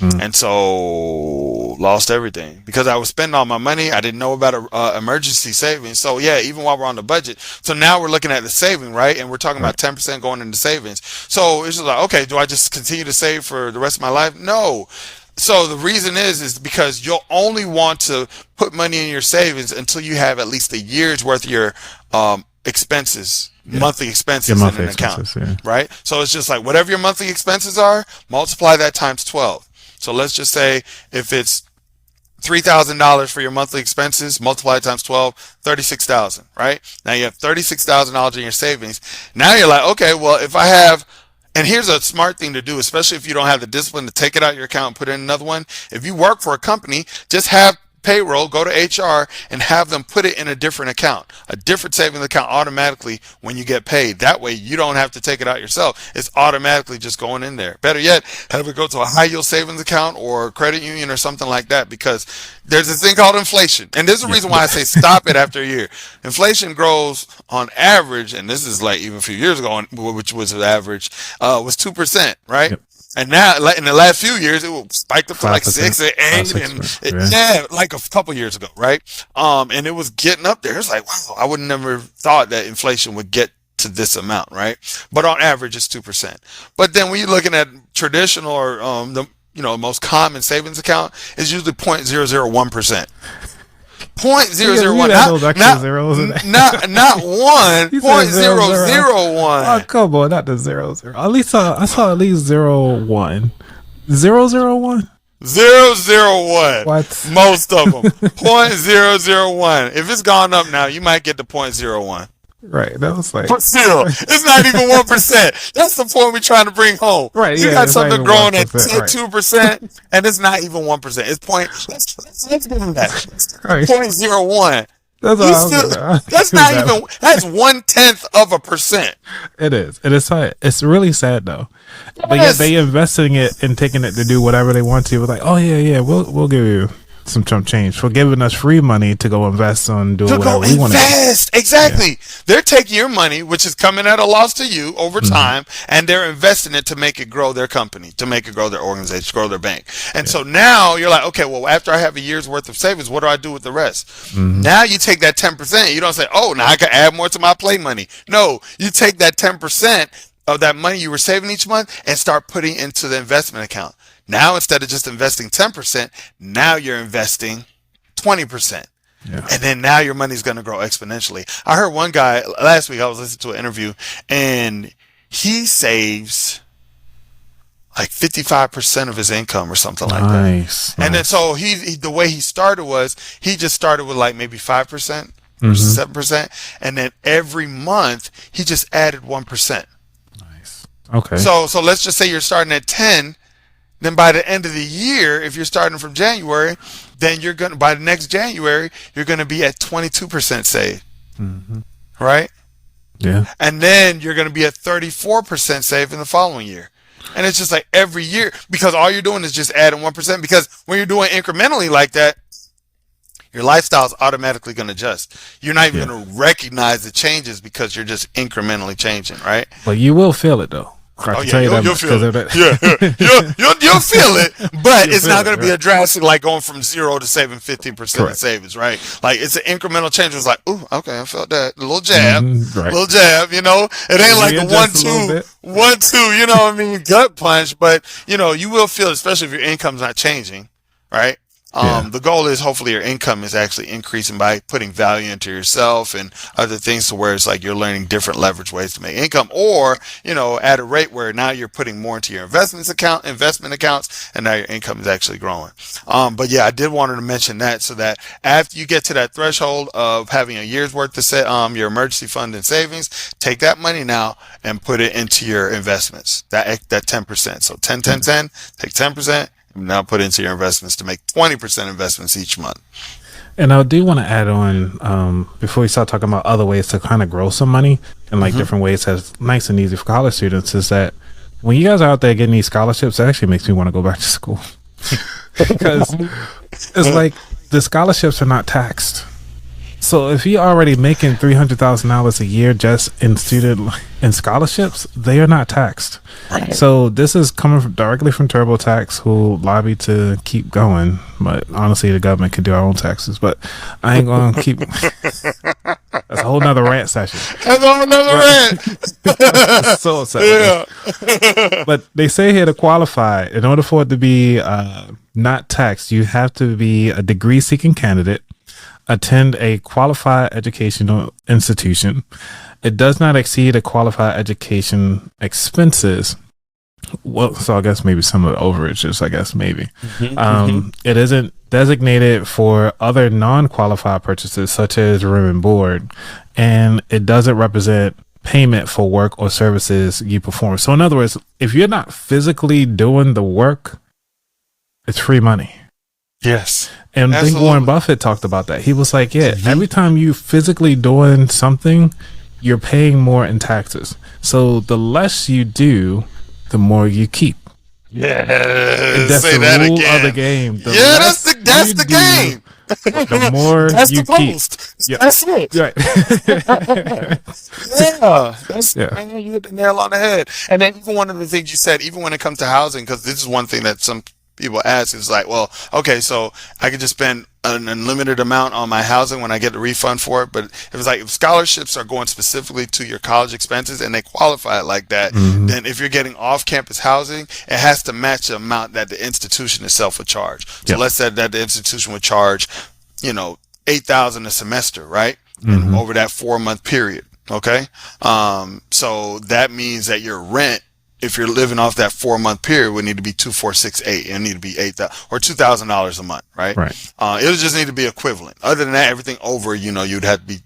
And so lost everything because I was spending all my money. I didn't know about emergency savings. So yeah, even while we're on the budget. So now we're looking at the saving, right? And we're talking about 10% going into savings. So it's just like, okay, do I just continue to save for the rest of my life? No. So the reason is because you'll only want to put money in your savings until you have at least a year's worth of your expenses, monthly expenses in an account, right? So it's just like whatever your monthly expenses are, multiply that times 12. So let's just say if it's $3,000 for your monthly expenses, multiply it times 12, $36,000, right? Now you have $36,000 in your savings. Now you're like, okay, well, if I have, and here's a smart thing to do, especially if you don't have the discipline to take it out of your account and put in another one. If you work for a company, just have payroll, go to HR and have them put it in a different account, a different savings account automatically when you get paid. That way you don't have to take it out yourself. It's automatically just going in there. Better yet, have it go to a high yield savings account or credit union or something like that, because there's a thing called inflation. And there's a reason why I say stop it after a year. Inflation grows on average, and this is like even a few years ago, which was the average, was 2%, right? Yep. And now, in the last few years, it spiked up to like 6 or 8, and like a couple years ago, right? And it was getting up there. It's like, wow, I would never thought that inflation would get to this amount, right? But on average, it's 2%. But then when you're looking at traditional or the most common savings account, is usually 0.001%. 0.001, not 1, 0.001. Oh, come on, not the 00. At least I saw at least 01. 001? 001. What? Most of them. 0.001. If it's gone up now, you might get to 0.01. Right, that was like. But still, it's not even 1%. That's the point we're trying to bring home. Right, you got something growing at 2%, and it's not even 1%. It's point. Let's give him that. Right. 0.01. That's not even. That's 1/10%. It is. It is. It's really sad though. But yet they investing it and taking it to do whatever they want to. We're like, oh yeah, we'll give you some chump change for giving us free money to go invest on doing whatever we want to invest. Exactly. Yeah. They're taking your money, which is coming at a loss to you over time, and they're investing it to make it grow their company, to make it grow their organization, grow their bank. And so now you're like, okay, well, after I have a year's worth of savings, what do I do with the rest? Now you take that 10%. You don't say, oh, now I can add more to my play money. No, you take that 10% of that money you were saving each month and start putting into the investment account. Now, instead of just investing 10%, now you're investing 20%. Yeah. And then now your money's going to grow exponentially. I heard one guy last week, I was listening to an interview, and he saves like 55% of his income or something like that. Nice. And then so he the way he started was he just started with like maybe 5% or 7%. And then every month he just added 1%. Nice. Okay. So let's just say you're starting at 10. Then by the end of the year, if you're starting from January, then by the next January, you're going to be at 22% saved. Right? Yeah. And then you're going to be at 34% saved in the following year. And it's just like every year, because all you're doing is just adding 1%. Because when you're doing incrementally like that, your lifestyle is automatically going to adjust. You're not even going to recognize the changes because you're just incrementally changing, right? But you will feel it though. I Oh can yeah, tell you that you'll much feel 'cause it. of that. You'll feel it, but You'll it's feel not it, going to be right. a drastic like going from 0 to saving 15% in Correct. savings, right? Like it's an incremental change. It's like, ooh, okay, I felt that a little jab, Right. little jab. You know, it ain't like a Readjust a little bit. 1-2. You know what I mean? Gut punch, but you know, you will feel it, especially if your income's not changing, right? Yeah. The goal is hopefully your income is actually increasing by putting value into yourself and other things to where it's like you're learning different leverage ways to make income, or, you know, at a rate where now you're putting more into your investment accounts, and now your income is actually growing. But yeah, I did want to mention that so that after you get to that threshold of having a year's worth to set, your emergency fund and savings, take that money now and put it into your investments. That 10%. So 10, take 10%. Now put into your investments to make 20% investments each month. And I do want to add on, before we start talking about other ways to kind of grow some money and like different ways that's nice and easy for college students, is that when you guys are out there getting these scholarships, it actually makes me want to go back to school. Because it's like the scholarships are not taxed. So if you're already making $300,000 a year just in scholarships, they are not taxed. Right. So this is coming directly from TurboTax, who lobbied to keep going. But honestly, the government could do our own taxes. But I ain't going to keep. That's a whole nother rant session. That's a whole nother rant. So upset. Yeah. But they say here to qualify, in order for it to be not taxed, you have to be a degree-seeking candidate, attend a qualified educational institution. It does not exceed a qualified education expenses. Well, so I guess maybe some of the overages, I guess maybe. It isn't designated for other non-qualified purchases such as room and board, and it doesn't represent payment for work or services you perform. So in other words, if you're not physically doing the work, it's free money. Yes. And I think Warren Buffett talked about that. He was like, yeah, every time you physically doing something, you're paying more in taxes. So the less you do, the more you keep. Yeah. That's Say the that rule again. of the game. That's the game. The more That's you the keep. post. Yeah. That's it. Right. Man, you hit the nail on the head. And then even one of the things you said, even when it comes to housing, because this is one thing that some people ask, is like, well, okay, so I could just spend an unlimited amount on my housing when I get the refund for it. But it was like, if scholarships are going specifically to your college expenses and they qualify it like that, then if you're getting off-campus housing, it has to match the amount that the institution itself would charge. So let's say that the institution would charge, you know, $8,000 a semester, right? And over that 4-month period. Okay. So that means that your rent, if you're living off that 4-month period, would need to be 2,468. It need to be $8,000 or $2,000 a month, right? Right. It would just need to be equivalent. Other than that, everything over, you know, you'd have to be,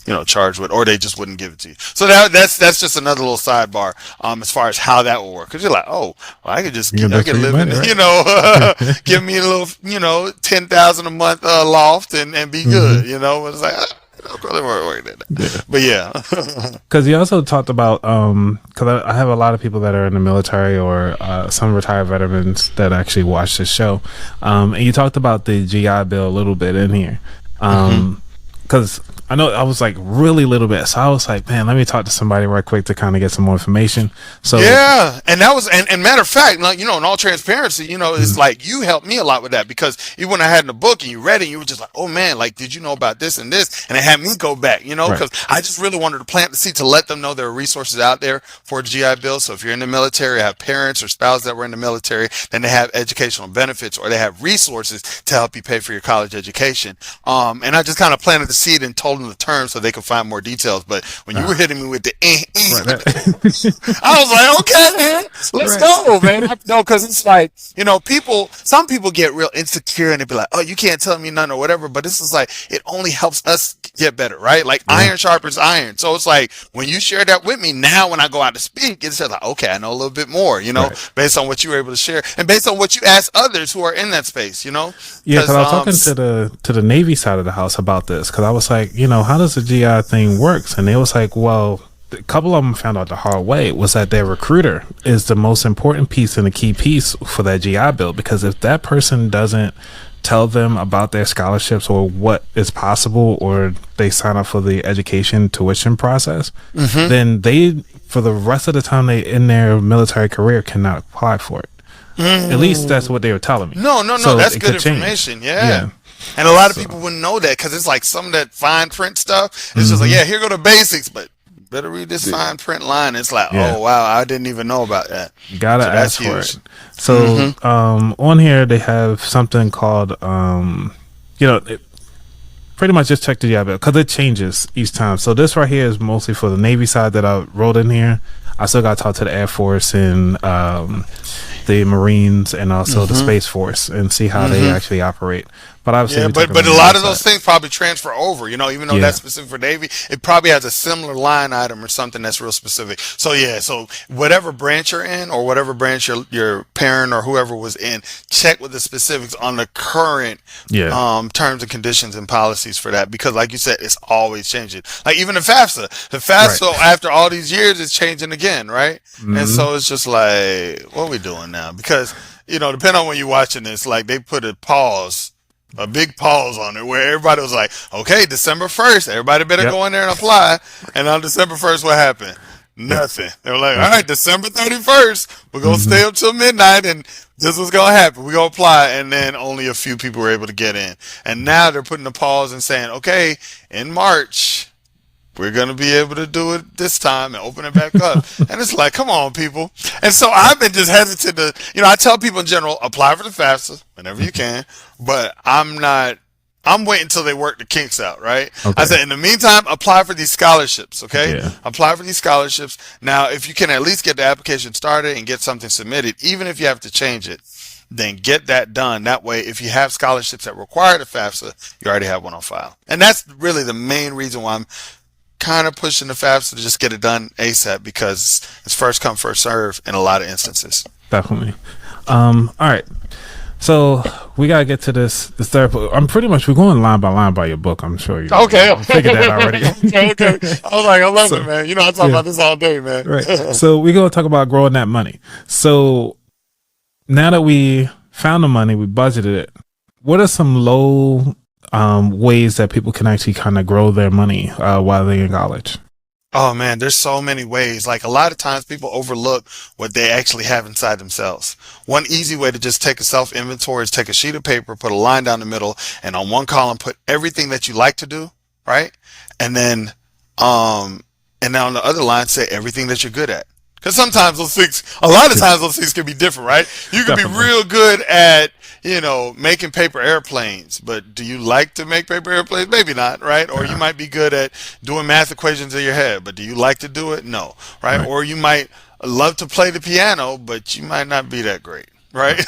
you know, charged with, or they just wouldn't give it to you. So that's just another little sidebar, as far as how that will work. Cause you're like, oh, well, I could just, I could live in, right? you know, give me a little, you know, 10,000 a month, loft and be good, you know, it's like, but yeah. Because you also talked about, because I have a lot of people that are in the military or some retired veterans that actually watch this show. And you talked about the GI Bill a little bit in here. Because I know I was like really little bit. So I was like, man, let me talk to somebody right quick to kind of get some more information. So yeah, and that was, and matter of fact, you know, in all transparency, you know, it's like you helped me a lot with that, because even when I had in the book and you read it, you were just like, oh man, like, did you know about this and this? And it had me go back, you know, because I just really wanted to plant the seed to let them know there are resources out there for the GI Bill. So if you're in the military, have parents or spouses that were in the military, then they have educational benefits or they have resources to help you pay for your college education. And I just kind of planted the seed and told them the terms so they could find more details. But when you were hitting me with the I was like, okay, man, let's go, man. No, because it's like, you know, some people get real insecure and they be like, oh, you can't tell me none or whatever. But this is like, it only helps us get better, right? Like iron sharpens iron. So it's like, when you share that with me, now when I go out to speak, it's just like, okay, I know a little bit more, you know, based on what you were able to share and based on what you ask others who are in that space, you know? Yeah, because I was talking to the Navy side of the house about this, because I was like, you know, how does the GI thing works? And they was like, well, a couple of them found out the hard way was that their recruiter is the most important piece and the key piece for that GI Bill, because if that person doesn't tell them about their scholarships or what is possible, or they sign up for the education tuition process, then they, for the rest of the time they in their military career, cannot apply for it. At least that's what they were telling me. No, So that's it good could change. information. Yeah. And a lot of people wouldn't know that because it's like some of that fine print stuff. It's just like, yeah, here go the basics, but better read this fine print line. It's like, oh, wow, I didn't even know about that. You gotta So ask that's for huge. it. So on here they have something called, pretty much just check the job because it changes each time. So this right here is mostly for the Navy side that I wrote in here. I still got to talk to the Air Force and the Marines and also the Space Force and see how they actually operate. But obviously, Yeah, but a lot of those things probably transfer over, even though that's specific for Navy, it probably has a similar line item or something that's real specific. So yeah, so whatever branch you're in or whatever branch your parent or whoever was in, check with the specifics on the current terms and conditions and policies for that, because like you said, it's always changing. Like even the FAFSA after all these years is changing again, right? And so it's just like, what are we doing now? Because depending on when you're watching this, like they put a big pause on it where everybody was like, okay, December 1st, everybody better go in there and apply. And on December 1st, what happened? Nothing. They were like, all right, December 31st, we're going to stay up till midnight and this was going to happen. We're going to apply. And then only a few people were able to get in. And now they're putting a pause and saying, okay, in March, we're going to be able to do it this time and open it back up. And it's like, come on, people. And so I've been just hesitant to, I tell people in general, apply for the FAFSA whenever you can, but I'm waiting until they work the kinks out, right? Okay. I said, in the meantime, apply for these scholarships, okay? Yeah. Apply for these scholarships. Now, if you can at least get the application started and get something submitted, even if you have to change it, then get that done. That way, if you have scholarships that require the FAFSA, you already have one on file. And that's really the main reason why I'm kind of pushing the FAFSA to just get it done ASAP, because it's first come, first serve in a lot of instances. Definitely. All right. So we gotta get to this third book. we're going line by your book. I'm sure you figured that already. okay. I was like, I love it, man. I talk about this all day, man. Right. So we're gonna talk about growing that money. So now that we found the money, we budgeted it. What are some low ways that people can actually kind of grow their money while they're in college? Oh man, there's so many ways. Like a lot of times people overlook what they actually have inside themselves. One easy way to just take a self-inventory is take a sheet of paper, put a line down the middle, and on one column put everything that you like to do, right? And then on the other line say everything that you're good at. Because sometimes a lot of times those things can be different, right? You can be real good at, making paper airplanes, but do you like to make paper airplanes? Maybe not, right? Or you might be good at doing math equations in your head, but do you like to do it? No, right? Or you might love to play the piano, but you might not be that great, right?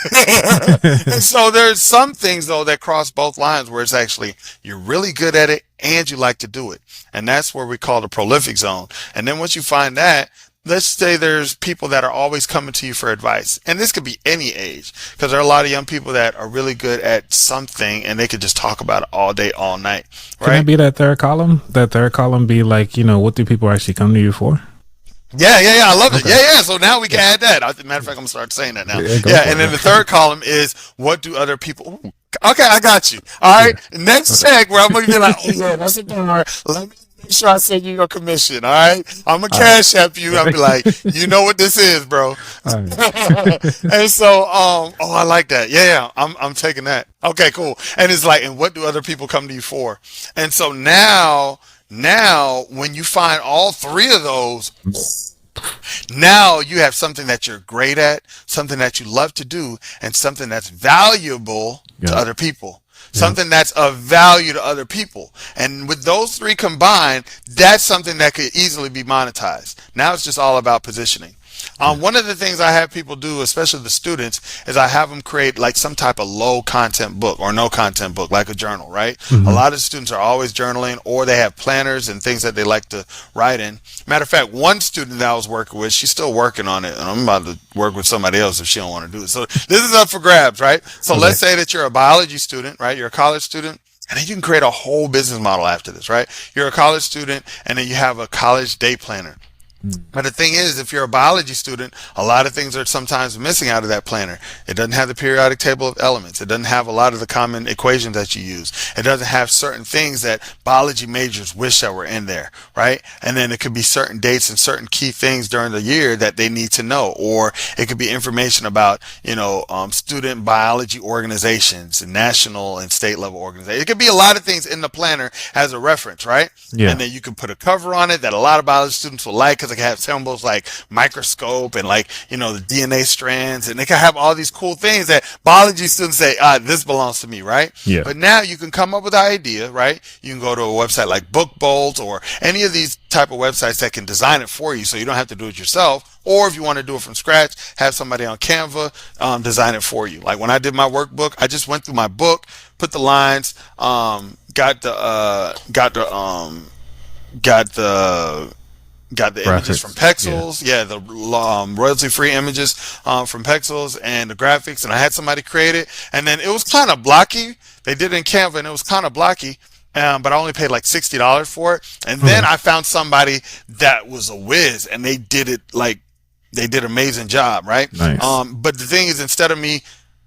And so there's some things, though, that cross both lines where it's actually you're really good at it and you like to do it. And that's where we call the prolific zone. And then once you find that, let's say there's people that are always coming to you for advice. And this could be any age, because there are a lot of young people that are really good at something and they could just talk about it all day, all night. Right? Can it be that third column? That third column be like, what do people actually come to you for? Yeah. I love it. Yeah. So now we can add that. As a matter of fact, I'm going to start saying that now. And then the third column is what do other people... Ooh, okay, I got you. All right. Next check where I'm going to be like, oh yeah, that's a door. Let me make sure I send you your commission. All right. I'm going to cash app you. I'll be like, you know what this is, bro. And so, I like that. Yeah. I'm taking that. Okay, cool. And it's like, and what do other people come to you for? And so now when you find all three of those, now you have something that you're great at, something that you love to do, and something that's valuable to other people. Something that's of value to other people. And with those three combined, that's something that could easily be monetized. Now it's just all about positioning. One of the things I have people do, especially the students, is I have them create like some type of low content book or no content book, like a journal, right? A lot of students are always journaling, or they have planners and things that they like to write in. Matter of fact, one student that I was working with, she's still working on it, and I'm about to work with somebody else if she don't want to do it. So this is up for grabs, right? So let's say that you're a biology student, right? You're a college student. And then you can create a whole business model after this, right? You're a college student, and then you have a college day planner. But the thing is, if you're a biology student, a lot of things are sometimes missing out of that planner. It doesn't have the periodic table of elements. It doesn't have a lot of the common equations that you use. It doesn't have certain things that biology majors wish that were in there, right? And then it could be certain dates and certain key things during the year that they need to know. Or it could be information about, student biology organizations and national and state level organizations. It could be a lot of things in the planner as a reference, right? Yeah. And then you can put a cover on it that a lot of biology students will like, because it can have symbols like microscope and the DNA strands, and they can have all these cool things that biology students say, this belongs to me, right? Yeah. But now you can come up with an idea, right? You can go to a website like BookBolt or any of these type of websites that can design it for you, so you don't have to do it yourself. Or if you want to do it from scratch, have somebody on Canva design it for you. Like when I did my workbook, I just went through my book, put the lines, got the images from Pexels, the royalty-free images from Pexels and the graphics, and I had somebody create it, and then it was kind of blocky. They did it in Canva, and it was kind of blocky, but I only paid like $60 for it. And then I found somebody that was a whiz, and they did it they did an amazing job, right? Nice. But the thing is, instead of me,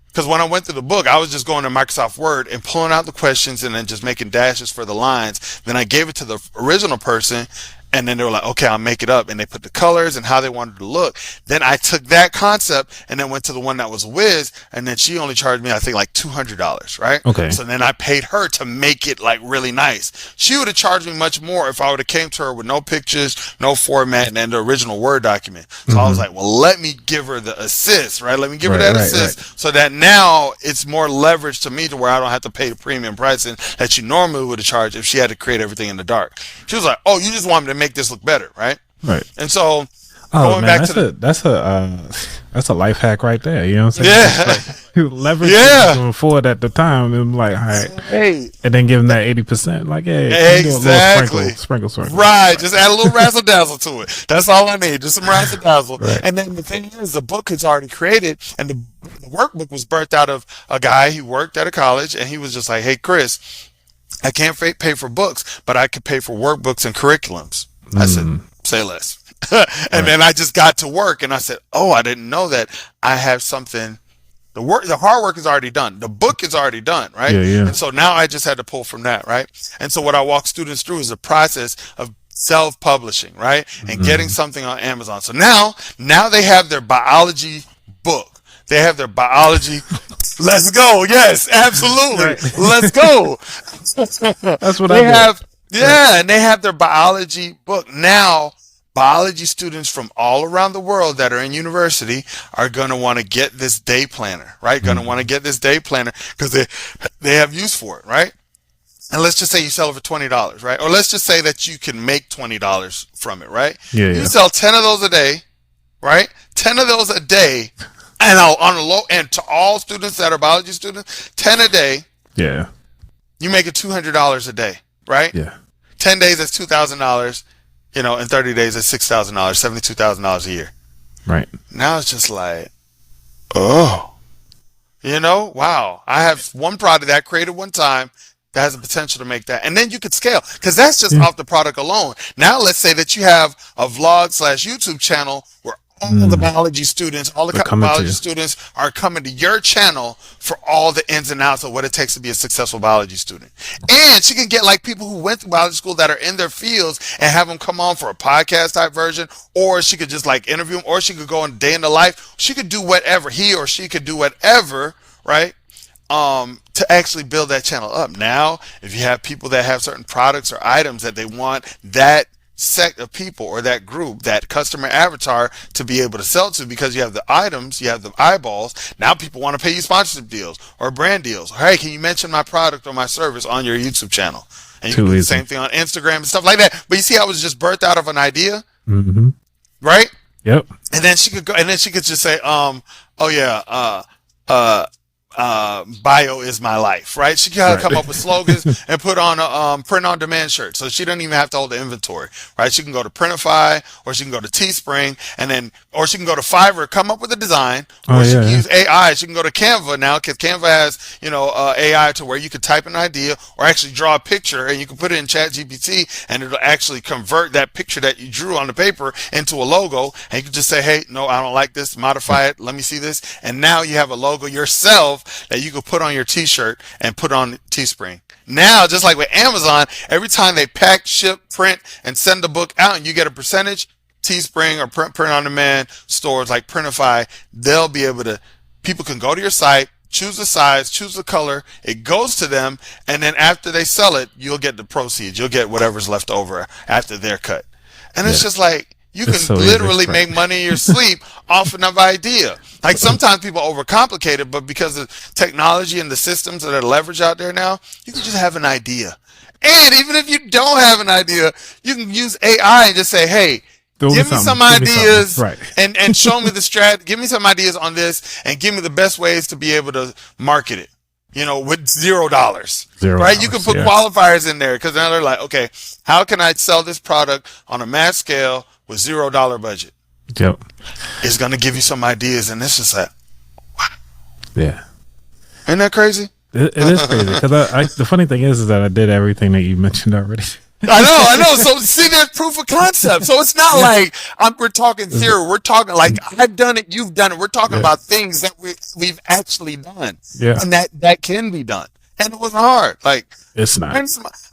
because when I went through the book, I was just going to Microsoft Word and pulling out the questions and then just making dashes for the lines. Then I gave it to the original person, and then they were like, okay, I'll make it up. And they put the colors and how they wanted it to look. Then I took that concept and then went to the one that was Wiz, and then she only charged me, I think, like $200, right? Okay. So then I paid her to make it like really nice. She would have charged me much more if I would have came to her with no pictures, no format, and then the original Word document. So I was like, well, let me give her the assist, right? Let me give her that assist so that now it's more leverage to me to where I don't have to pay the premium pricing that you normally would have charged if she had to create everything in the dark. She was like, oh, you just want me to make this look better, right? Right. And so going back to that's a life hack right there. You know what I'm saying? Yeah. Leverage moving forward at the time, and like, all right, hey, and then give them that 80%. Like, hey, exactly. Do a little sprinkle. Right. Just add a little razzle dazzle to it. That's all I need. Just some razzle dazzle. Right. And then the thing is, the book is already created, and the workbook was birthed out of a guy who worked at a college, and he was just like, hey, Chris, I can't pay for books, but I could pay for workbooks and curriculums. I said, say less. And then I just got to work, and I said, oh, I didn't know that I have something. The hard work is already done. The book is already done, right? Yeah. And so now I just had to pull from that, right? And so what I walk students through is the process of self-publishing, right? And getting something on Amazon. So now they have their biology book. They have their biology. Let's go. Yes, absolutely. Right. Let's go. That's what they I have. Yeah, and they have their biology book. Now, biology students from all around the world that are in university are going to want to get this day planner, right? Going to want to get this day planner because they have use for it, right? And let's just say you sell it for $20, right? Or let's just say that you can make $20 from it, right? Yeah. You sell 10 of those a day, right? 10 of those a day, and on a low end to all students that are biology students, 10 a day. Yeah. You make it $200 a day, right? Yeah. 10 days, that's $2,000. In 30 days, that's $6,000, $72,000 a year. Right. Now it's just like, wow. I have one product that I created one time that has the potential to make that. And then you could scale, because that's just off the product alone. Now let's say that you have a vlog/YouTube channel where all the biology students, all the biology students are coming to your channel for all the ins and outs of what it takes to be a successful biology student. And she can get like people who went to biology school that are in their fields and have them come on for a podcast type version, or she could just like interview them, or she could go on day in the life. She could do whatever, he or she could do whatever, right? To actually build that channel up. Now, if you have people that have certain products or items that they want that set of people or that group, that customer avatar to be able to sell to, because you have the items, you have the eyeballs. Now people want to pay you sponsorship deals or brand deals. Hey, can you mention my product or my service on your YouTube channel? And you can do the same thing on Instagram and stuff like that. But you see how it was just birthed out of an idea? Mm-hmm. Right? Yep. And then she could go, and then she could just say, bio is my life, right? She gotta come up with slogans and put on a print-on-demand shirt, so she doesn't even have to hold the inventory, right? She can go to Printify, or she can go to Teespring, or she can go to Fiverr, come up with a design, or she can use AI. She can go to Canva now, because Canva has AI to where you can type an idea or actually draw a picture, and you can put it in ChatGPT, and it'll actually convert that picture that you drew on the paper into a logo, and you can just say, hey, no, I don't like this, modify it, let me see this, and now you have a logo yourself that you could put on your t-shirt and put on Teespring. Now, just like with Amazon, every time they pack, ship, print, and send the book out and you get a percentage, Teespring or print on demand stores like Printify, they'll be able to, people can go to your site, choose the size, choose the color, it goes to them, and then after they sell it, you'll get the proceeds. You'll get whatever's left over after their cut. And it's just like, you can literally make money in your sleep off an idea. Like sometimes people overcomplicate it, but because of technology and the systems that are leveraged out there now, you can just have an idea. And even if you don't have an idea, you can use AI and just say, hey, give me some ideas and show me the strat. Give me some ideas on this and give me the best ways to be able to market it. With $0, right? You can put qualifiers in there, because now they're like, okay, how can I sell this product on a mass scale with $0 budget? Yep. It's going to give you some ideas, and this is like, wow. Yeah. Isn't that crazy? It is crazy, because the funny thing is that I did everything that you mentioned already. I know. So see, there's proof of concept. So it's not like we're talking theory. We're talking like I've done it, you've done it. We're talking about things that we've actually done, and that can be done. And it wasn't hard. Like, it's not.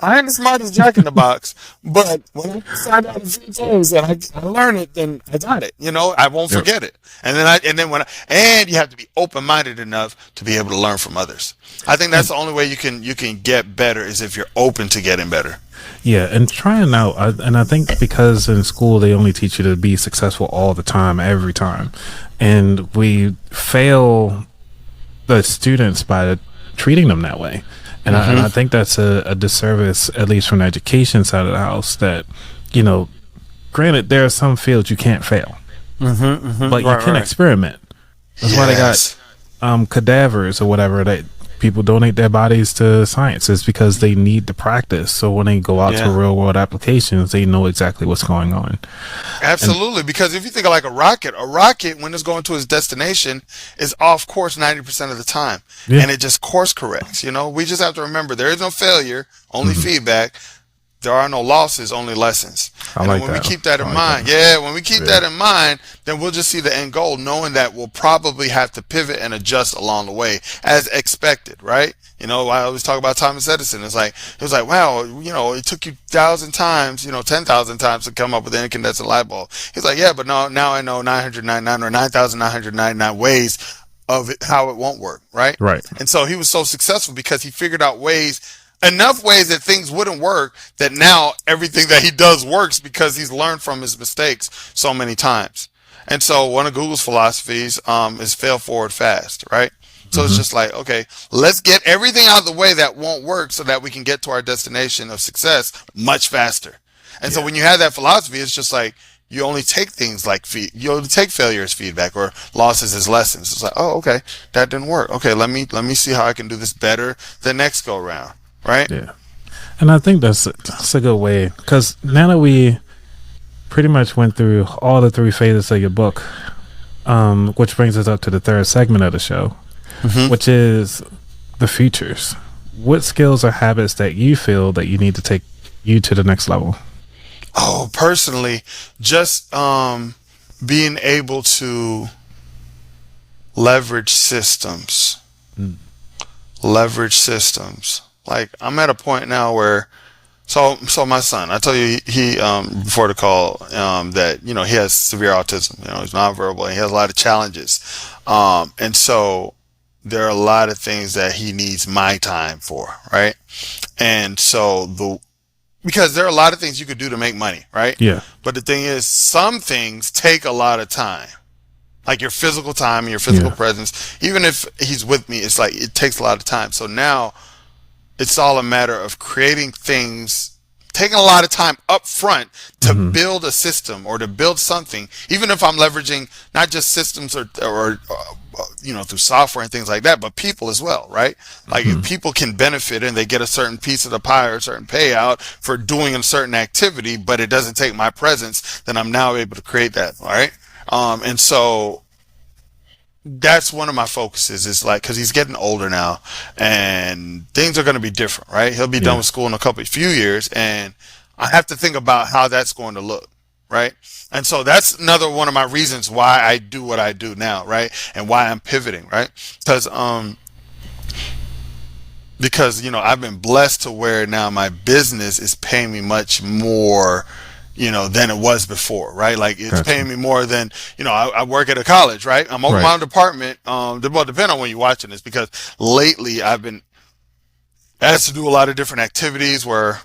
I ain't the smartest jack in the box, but when I signed out a few times and I learned it, then I got it. I won't forget it. And then you have to be open-minded enough to be able to learn from others. I think that's the only way you can get better, is if you're open to getting better. Yeah, and trying out, and I think because in school they only teach you to be successful all the time, every time, and we fail the students by treating them that way, and I think that's a disservice, at least from the education side of the house. That granted, there are some fields you can't fail, but you can experiment. That's why they got cadavers or whatever that people donate their bodies to science, is because they need to practice. So when they go out to real world applications, they know exactly what's going on. Absolutely. Because if you think of like a rocket, when it's going to its destination is off course 90% of the time. And it just course corrects. We just have to remember there is no failure, only feedback. There are no losses, only lessons. When we keep that in mind, that in mind, then we'll just see the end goal, knowing that we'll probably have to pivot and adjust along the way as expected, right? I always talk about Thomas Edison. It was like, wow, it took you 1,000 times, 10,000 times to come up with an incandescent light bulb. He's like, yeah, but now I know 999 or 9,999 ways of it, how it won't work, right? Right. And so he was so successful because he figured out enough ways that things wouldn't work, that now everything that he does works, because he's learned from his mistakes so many times. And so one of Google's philosophies is fail forward fast, right? So it's just like, okay, let's get everything out of the way that won't work so that we can get to our destination of success much faster. And so when you have that philosophy, it's just like, you only take things like you only take failure as feedback or losses as lessons. It's like, oh, okay, that didn't work. Okay, let me see how I can do this better the next go round. Right? Yeah. And I think that's a good way, because now that we pretty much went through all the 3 phases of your book, which brings us up to the 3rd segment of the show, which is the futures. What skills or habits that you feel that you need to take you to the next level? Oh, personally, just being able to leverage systems. Like, I'm at a point now where, so my son, I told you he before the call that he has severe autism. He's nonverbal and he has a lot of challenges, and so there are a lot of things that he needs my time for, right? And so because there are a lot of things you could do to make money, right? Yeah. But the thing is, some things take a lot of time. Like your physical time and your physical presence. Even if he's with me, it's like it takes a lot of time. So now it's all a matter of creating things taking a lot of time up front to build a system or to build something, even if I'm leveraging not just systems or through software and things like that, but people as well, right? Like if people can benefit and they get a certain piece of the pie or a certain payout for doing a certain activity, but it doesn't take my presence, then I'm now able to create that, all right? And so that's one of my focuses, is like, because he's getting older now and things are going to be different, right? He'll be done with school in a few years, and I have to think about how that's going to look, right? And so that's another one of my reasons why I do what I do now, right? And why I'm pivoting, right? Because I've been blessed to where now my business is paying me much more than it was before, right? Like it's paying me more than, I work at a college, right? I'm over my own department. Well, depending on when you're watching this, because lately I've been asked to do a lot of different activities where,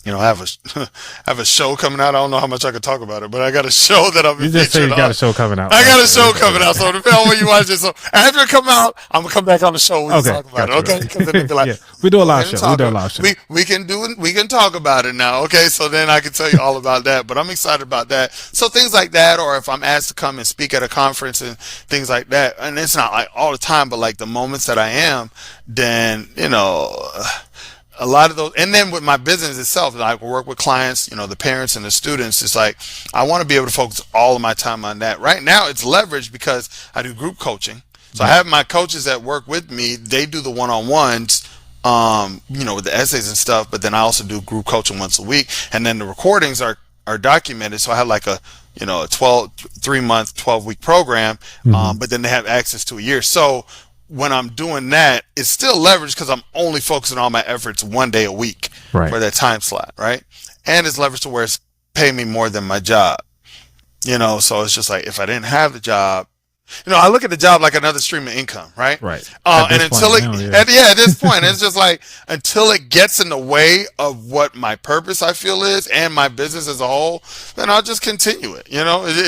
I have a show coming out. I don't know how much I could talk about it, but I got a show that I've been featured on. You just say you got a show coming out. I got a show coming out, so depending on when you watch it. So after it come out, I'm gonna come back on the show and talk about it. Okay? Because then be like, we do a live show. We can talk about it now. Okay, so then I can tell you all about that. But I'm excited about that. So things like that, or if I'm asked to come and speak at a conference and things like that, and it's not like all the time, but like the moments that I am, then a lot of those, and then with my business itself, like I work with clients, the parents and the students, it's like I want to be able to focus all of my time on that. Right now it's leveraged because I do group coaching. So I have my coaches that work with me, they do the one-on-ones, with the essays and stuff, but then I also do group coaching once a week, and then the recordings are documented. So I have like a 3-month, 12-week program, but then they have access to a year. So when I'm doing that, it's still leveraged because I'm only focusing all my efforts one day a week for that time slot, right? And it's leveraged to where it's paying me more than my job, so it's just like, if I didn't have the job, I look at the job like another stream of income, right? Right. And until at this point, it's just like, until it gets in the way of what my purpose I feel is and my business as a whole, then I'll just continue it,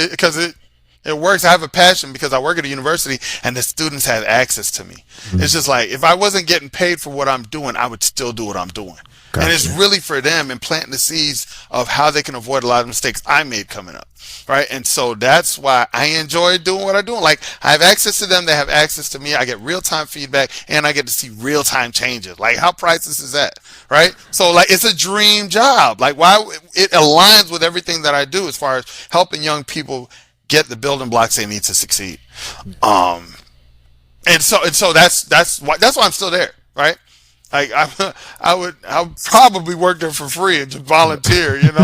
because it works. I have a passion because I work at a university and the students have access to me. It's just like, if I wasn't getting paid for what I'm doing, I would still do what I'm doing. Gotcha. And it's really for them and planting the seeds of how they can avoid a lot of mistakes I made coming up. Right. And so that's why I enjoy doing what I'm doing. Like, I have access to them. They have access to me. I get real time feedback and I get to see real time changes. Like, how priceless is that? Right. So like, it's a dream job. Like, why it aligns with everything that I do as far as helping young people get the building blocks they need to succeed. And so that's why I'm still there, right? Like I'll probably work there for free and just volunteer, I ain't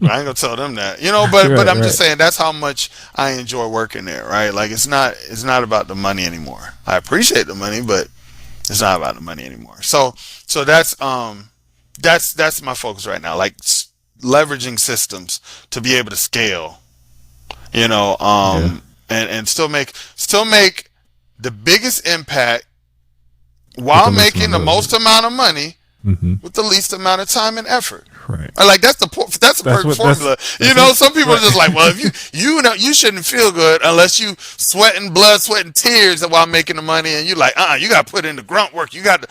gonna tell them that, but I'm just saying that's how much I enjoy working there, right? Like it's not about the money anymore. I appreciate the money, but it's not about the money anymore. So that's my focus right now, like leveraging systems to be able to scale. And still make the biggest impact while making the most amount of money with the least amount of time and effort. Right. Like that's the perfect formula. Some people are just like, well, if you shouldn't feel good unless you sweating blood, sweating tears while making the money, and you're like, you got to put in the grunt work. You got to.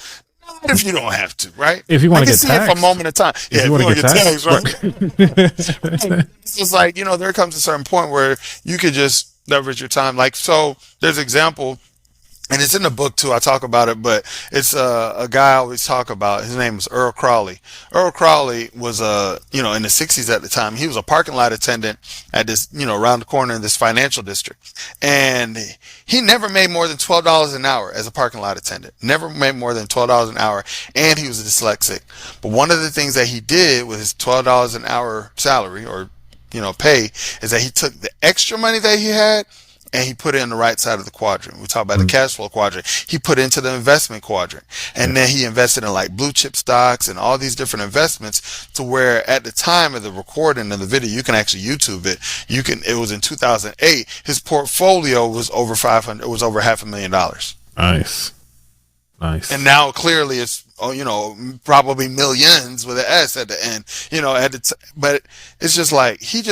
If you don't have to, right? If you want to get taxed. I can see it for a moment of time. If you want to get taxed, right? It's just like, there comes a certain point where you could just leverage your time. Like, so there's an example, and it's in the book too. I talk about it, but it's a guy I always talk about. His name was Earl Crowley. Earl Crowley was in the 60s at the time. He was a parking lot attendant at this, around the corner in this financial district, and he never made more than $12 an hour as a parking lot attendant. Never made more than $12 an hour, and he was dyslexic. But one of the things that he did with his $12 an hour salary or pay is that he took the extra money that he had and he put it in the right side of the quadrant. We talk about the cash flow quadrant. He put it into the investment quadrant. And then he invested in like blue chip stocks and all these different investments to where at the time of the recording of the video, you can actually YouTube it. It was in 2008. His portfolio was over $500,000. Nice. And now clearly it's, probably millions with an S at the end, but it's just like, he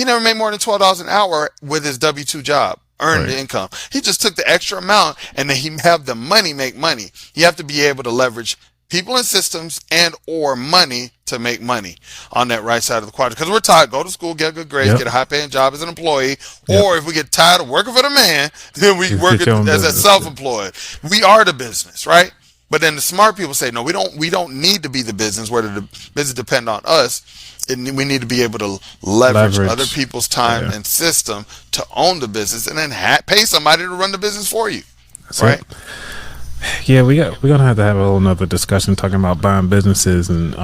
never made more than $12 an hour with his W-2 job. Earn the income. He just took the extra amount and then he have the money make money. You have to be able to leverage people and systems and or money to make money on that right side of the quadrant. Because we're taught, go to school, get good grades, Yep. get a high-paying job as an employee, Yep. or if we get tired of working for the man, then we Just work get your own as a business. self-employed. We are the business, right? But then the smart people say, no, we don't need to be the business where the business depend on us. We need to be able to leverage other people's time and system to own the business, and then pay somebody to run the business for you. That's right? it. Yeah, we're gonna have to have a whole nother discussion talking about buying businesses and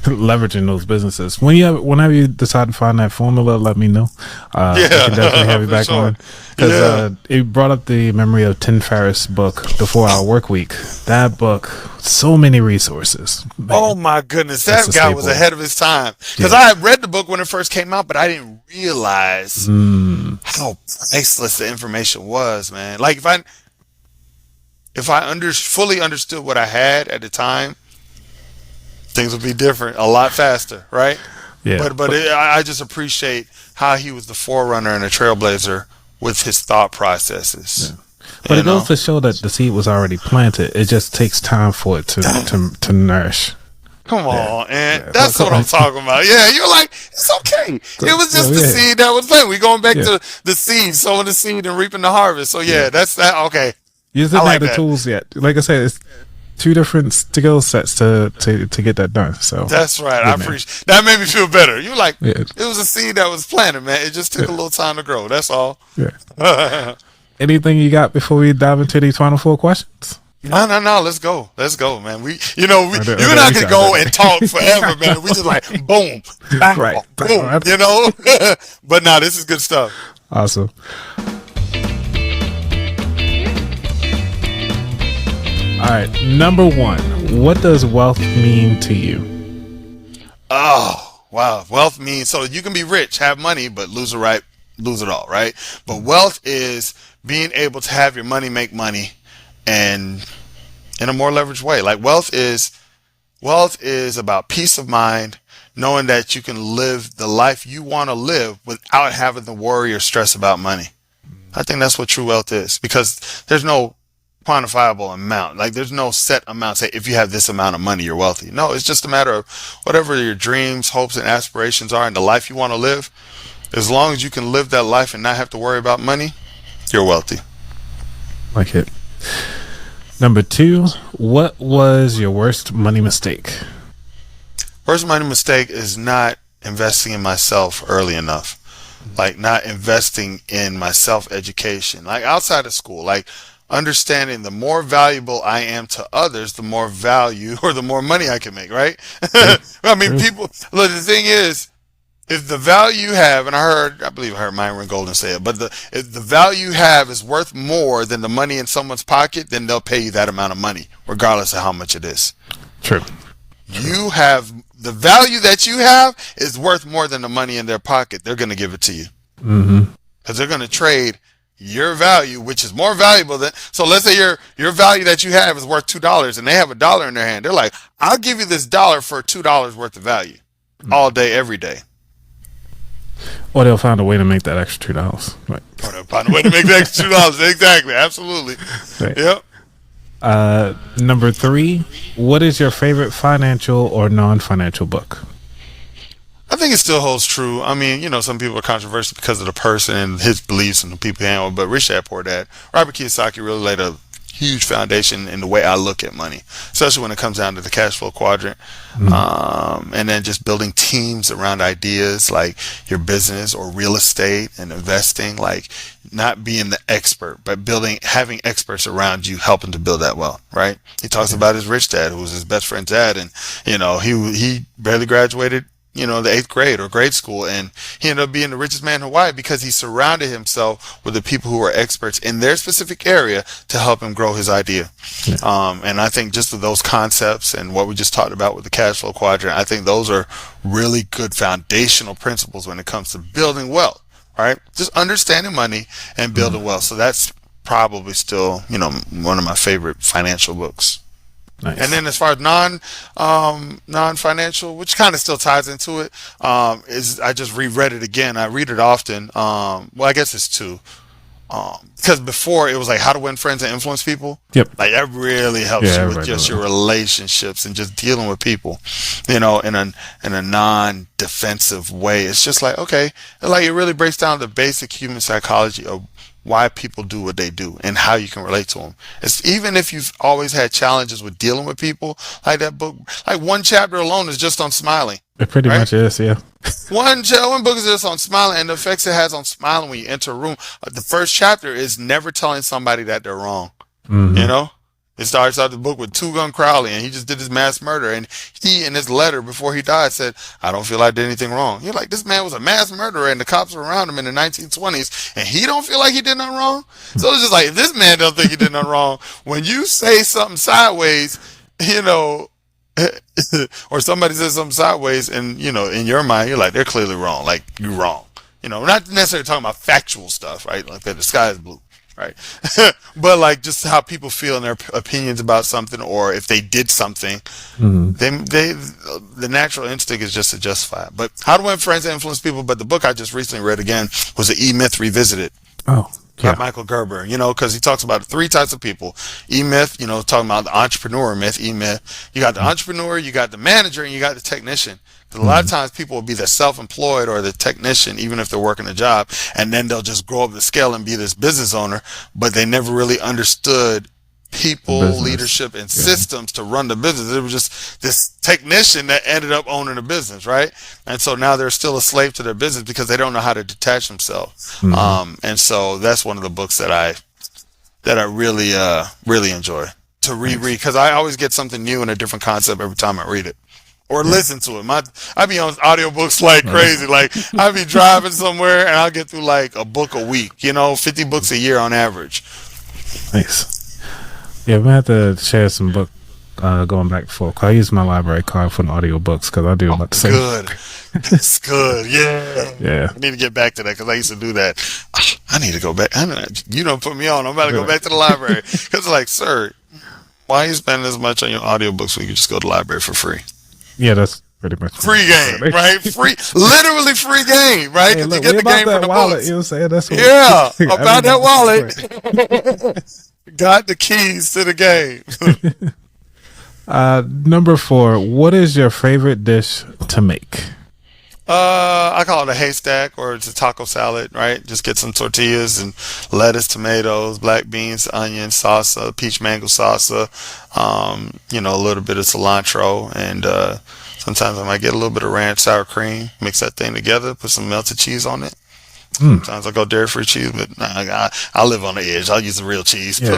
leveraging those businesses. Whenever you decide to find that formula, let me know. We can definitely have you back on, because it brought up the memory of Tim Ferriss' book, The 4-Hour Work Week. That book, so many resources. Man. Oh my goodness, that guy was ahead of his time. Because I had read the book when it first came out, but I didn't realize how priceless the information was, man. Like if I fully understood what I had at the time, things would be different a lot faster, right? Yeah. But I just appreciate how he was the forerunner and a trailblazer with his thought processes. Yeah. But it goes to show that the seed was already planted. It just takes time for it to nourish. Come on, and that's what I'm talking about. Yeah, you're like, it's okay. It was just the seed that was planted. We going back to the seed, sowing the seed and reaping the harvest. So that's that. Okay. You just didn't have the tools yet. Like I said, it's two different skill sets to get that done. So that's right. I appreciate that. Made me feel better. You like it was a seed that was planted, man. It just took a little time to grow. That's all. Yeah. Anything you got before we dive into these final 4 questions? No. Let's go, man. You and I could go and talk forever, man. We just like boom, right, boom. You know. But this is good stuff. Awesome. All right, number 1. What does wealth mean to you? Oh, wow. Wealth means, so you can be rich, have money, but lose it all, right? But wealth is being able to have your money make money, and in a more leveraged way. Like wealth is about peace of mind, knowing that you can live the life you want to live without having to worry or stress about money. I think that's what true wealth is, because there's no quantifiable amount. Like there's no set amount. Say if you have this amount of money, you're wealthy. No, it's just a matter of whatever your dreams, hopes, and aspirations are, and the life you want to live. As long as you can live that life and not have to worry about money, you're wealthy. Like it. Number 2, what was your worst money mistake? Worst money mistake is not investing in myself early enough. Like not investing in my self-education. Like outside of school, like understanding the more valuable I am to others, the more value or the more money I can make, right? I mean, people, look, the thing is, if the value you have, and I believe I heard Myron Golden say it, but if the value you have is worth more than the money in someone's pocket, then they'll pay you that amount of money, regardless of how much it is. True. You have, the value that you have is worth more than the money in their pocket. They're going to give it to you. Because they're going to trade your value, which is more valuable than, so let's say your value that you have is worth $2 and they have $1 in their hand. They're like, I'll give you this dollar for $2 worth of value all day, every day. Or they'll find a way to make that extra $2. Right. Or they'll find a way to make the extra $2. Exactly. Absolutely. Right. Yep. Number 3, what is your favorite financial or non-financial book? I think it still holds true. I mean, some people are controversial because of the person and his beliefs and the people he handle, but Rich Dad Poor Dad, Robert Kiyosaki really laid a huge foundation in the way I look at money, especially when it comes down to the cash flow quadrant. And then just building teams around ideas like your business or real estate and investing, like not being the expert, but having experts around you helping to build that wealth, right? He talks about his rich dad, who was his best friend's dad, and he barely graduated the 8th grade or grade school, and he ended up being the richest man in Hawaii because he surrounded himself with the people who were experts in their specific area to help him grow his idea. And I think just those concepts and what we just talked about with the cash flow quadrant, I think those are really good foundational principles when it comes to building wealth, right? Just understanding money and building wealth. So that's probably still, one of my favorite financial books. Nice. And then as far as non-financial, which kind of still ties into it, is I just reread it again. I read it often. Well, I guess it's 2. because before it was like how to win friends and influence people. Yep. Like that really helps Yeah, you with everybody just knows your relationships and just dealing with people, in a non-defensive way. It's just like, okay, like it really breaks down the basic human psychology of why people do what they do and how you can relate to them. It's even if you've always had challenges with dealing with people, like that book, like one chapter alone is just on smiling. It pretty Right? much is, yeah. One book is just on smiling and the effects it has on smiling when you enter a room. The first chapter is never telling somebody that they're wrong. Mhm. You know, it starts out the book with Two Gun Crowley, and he just did his mass murder. And he, in his letter before he died, said, "I don't feel I did anything wrong." You're like, this man was a mass murderer, and the cops were around him in the 1920s, and he don't feel like he did nothing wrong. So it's just like, if this man don't think he did nothing wrong, when you say something sideways, you know. Or somebody says something sideways, and in your mind, you're like, they're clearly wrong. Like, you're wrong. Not necessarily talking about factual stuff, right? Like that the sky is blue, right? But like just how people feel and their opinions about something, or if they did something, the natural instinct is just to justify it. But How to Win Friends and Influence People. But the book I just recently read again was the E-Myth Revisited. Oh, By yeah. Michael Gerber, because he talks about three types of people. E-myth, talking about the entrepreneur myth, E-myth. You got the entrepreneur, you got the manager, and you got the technician. 'Cause a lot of times people will be the self-employed or the technician, even if they're working a job, and then they'll just grow up the scale and be this business owner, but they never really understood people, Business. leadership, and systems to run the business. It was just this technician that ended up owning a business, right? And so now they're still a slave to their business because they don't know how to detach themselves. And so that's one of the books that I really really enjoy to reread, because I always get something new and a different concept every time I read it or listen to it. I be on audiobooks like crazy. Like I be driving somewhere and I'll get through like a book a week, 50 books a year on average. Nice. Yeah, we have to share some book going back and forth. 'Cause I use my library card for the audiobooks because I do about the same. Good. It's good. Yeah. Yeah. I need to get back to that because I used to do that. I need to go back. You don't put me on. I'm about to go back to the library. Because like, sir, why are you spending this much on your audiobooks when you can just go to the library for free? Yeah, that's pretty much Free game, right? Free, literally free game, right? Hey, Because look, you get we the about game that from the wallet, books. you know what I'm saying? That's what Yeah, I about mean, that wallet. Got the keys to the game. Number 4, what is your favorite dish to make? I call it a haystack, or it's a taco salad, right? Just get some tortillas and lettuce, tomatoes, black beans, onions, salsa, peach mango salsa, a little bit of cilantro, and sometimes I might get a little bit of ranch sour cream, mix that thing together, put some melted cheese on it. Sometimes I go dairy-free cheese, but I live on the edge. I'll use the real cheese. Yeah,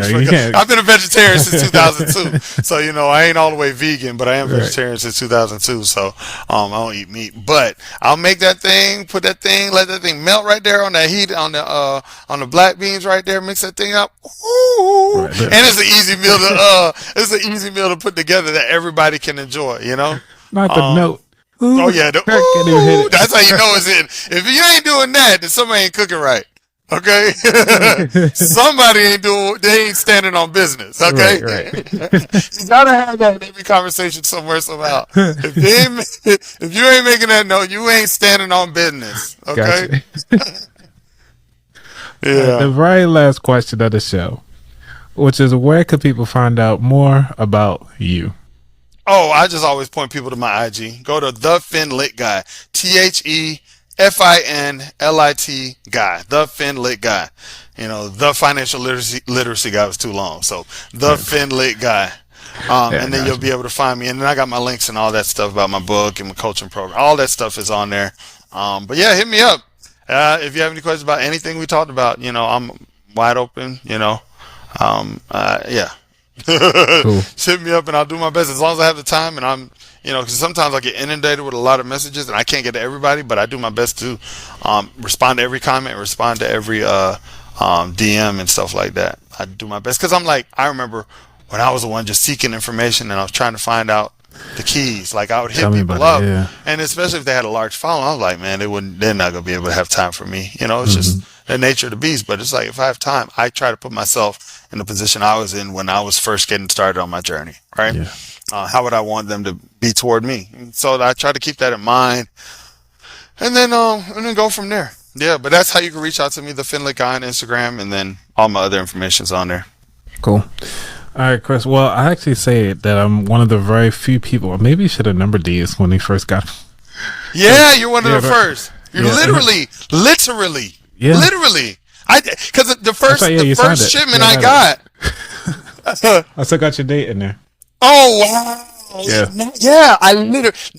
you can't- I've been a vegetarian since 2002, so I ain't all the way vegan, but I am vegetarian since 2002. So I don't eat meat, but I'll make that thing, put that thing, let that thing melt right there on that heat on the black beans right there. Mix that thing up, ooh, Right there. and it's an easy meal to put together that everybody can enjoy. Not the note. Oh yeah, Can't even hit it. that's how you know it's in. If you ain't doing that, then somebody ain't cooking right. Okay, somebody they ain't standing on business. Okay, Right. You gotta have that in every conversation somewhere somehow. If you ain't making that note, you ain't standing on business. Okay, Gotcha. yeah. The very last question of the show, which is, where could people find out more about you? Oh, I just always point people to my IG. Go to the Finlit Guy. TheFinlit Guy. The Finlit Guy. The financial literacy guy was too long. So the Finlit Guy. And then you'll be able to find me. And then I got my links and all that stuff about my book and my coaching program. All that stuff is on there. But yeah, hit me up. If you have any questions about anything we talked about, I'm wide open, yeah. Cool. Just hit me up and I'll do my best as long as I have the time, and I'm because sometimes I get inundated with a lot of messages and I can't get to everybody, but I do my best to respond to every comment, respond to every DM and stuff like that. I do my best because I remember when I was the one just seeking information and I was trying to find out the keys. Like I would hit Tell me people about up, it, yeah. and especially if they had a large following, I was like, man, they're not gonna be able to have time for me. It's just the nature of the beast. But it's like, if I have time, I try to put myself in the position I was in when I was first getting started on my journey. Right? Yeah. How would I want them to be toward me? So I try to keep that in mind, and then go from there. Yeah, but that's how you can reach out to me, the Finlick guy on Instagram, and then all my other information's on there. Cool. All right, Chris. Well, I actually say that I'm one of the very few people, or maybe you should have numbered these when he first got. Yeah, you're one of the first. You're literally. Yeah. Literally. Because the first shipment I got. I still got your date in there. Oh, wow. Yeah,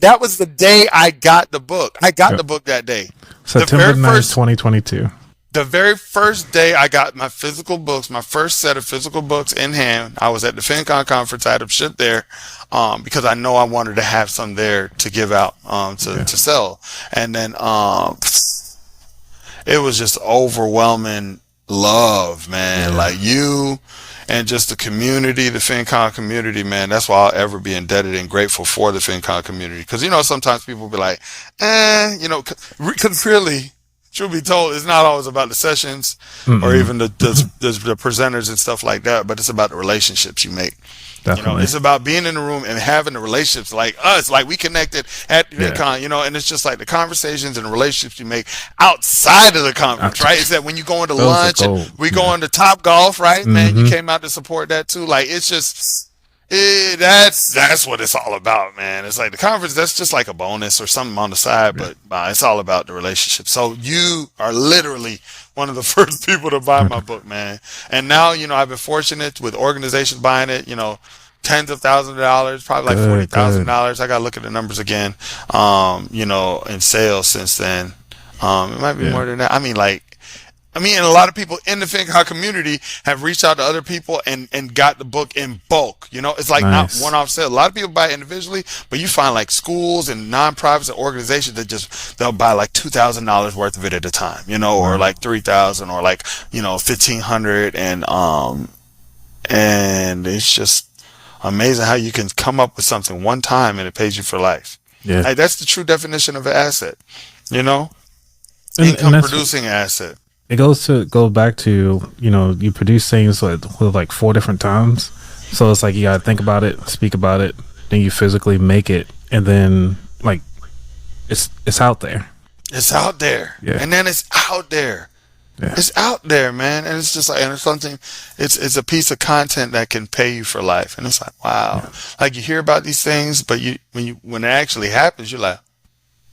that was the day I got the book. I got the book that day. September 9th, 2022. The very first day I got my physical books, my first set of physical books in hand, I was at the FinCon conference. I had them shipped there because I know I wanted to have some there to give out to sell. And then it was just overwhelming love, man. Yeah. Like you and just the community, the FinCon community, man. That's why I'll ever be indebted and grateful for the FinCon community. Because, sometimes people be like, because really, truth be told, it's not always about the sessions or even the presenters and stuff like that, but it's about the relationships you make. Definitely. It's about being in the room and having the relationships like us, like we connected at VidCon, and it's just like the conversations and the relationships you make outside of the conference, right? It's that when you go into lunch and we go into Top Golf, right? Man, you came out to support that too. Like, it's just, that's what it's all about, man. It's like the conference, that's just like a bonus or something on the side, but it's all about the relationship. So you are literally one of the first people to buy my book, man. And now, I've been fortunate with organizations buying it, tens of thousands of dollars, probably like $40,000. I got to look at the numbers again, in sales since then. It might be more than that. And a lot of people in the FinCon community have reached out to other people and got the book in bulk. It's like not one-off sale. A lot of people buy it individually, but you find like schools and nonprofits and organizations that they'll buy like $2,000 worth of it at a time, or like $3,000 or like, $1,500. And it's just amazing how you can come up with something one time and it pays you for life. Yeah. Like, that's the true definition of an asset, income producing asset. It goes back to, you produce things with like 4 different times. So it's like you got to think about it, speak about it, then you physically make it, and then like it's out there. It's out there. Yeah. And then it's out there. Yeah. It's out there, man. And it's just like, and it's something, it's a piece of content that can pay you for life. And it's like, wow. Yeah. Like, you hear about these things, but when it actually happens, you're like,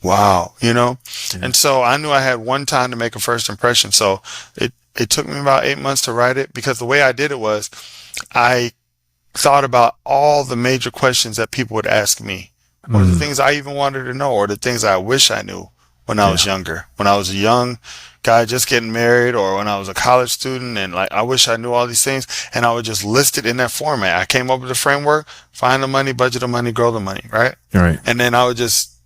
wow, Yeah. And so I knew I had one time to make a first impression. So it took me about 8 months to write it, because the way I did it was I thought about all the major questions that people would ask me, or the things I even wanted to know, or the things I wish I knew when I was younger, when I was a young guy just getting married, or when I was a college student, and like, I wish I knew all these things, and I would just list it in that format. I came up with a framework: find the money, budget the money, grow the money, right? Right. And then I would just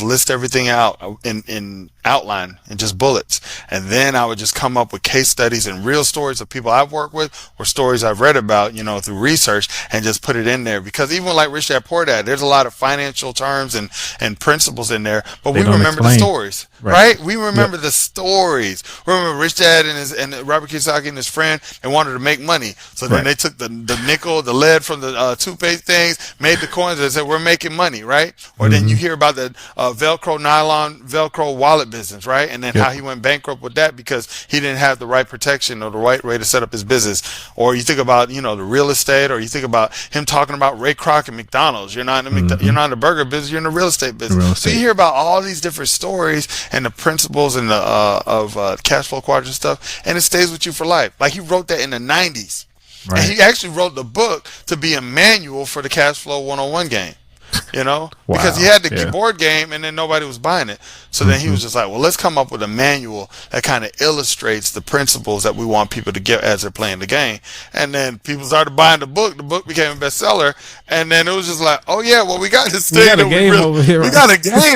list everything out in outline and just bullets. And then I would just come up with case studies and real stories of people I've worked with, or stories I've read about, through research, and just put it in there. Because even like Rich Dad Poor Dad, there's a lot of financial terms and principles in there, but we remember the stories, right? We remember the stories. We remember Rich Dad and Robert Kiyosaki and his friend, and wanted to make money. So then they took the nickel, the lead from the toothpaste things, made the coins, and said, we're making money, right? Or then you hear about the Velcro wallet business, right? And then how he went bankrupt with that because he didn't have the right protection or the right way to set up his business. Or you think about, the real estate, or you think about him talking about Ray Kroc and McDonald's. You're not in you're not in the burger business, you're in the real estate business. So you hear about all these different stories and the principles and of cash flow quadrant stuff, and it stays with you for life. Like, he wrote that in the 90s. Right. And he actually wrote the book to be a manual for the Cash Flow 101 game. Because he had the board game and then nobody was buying it. So then he was just like, well, let's come up with a manual that kind of illustrates the principles that we want people to get as they're playing the game. And then people started buying the book. The book became a bestseller. And then it was just like, oh yeah, well, we got this thing. We got a game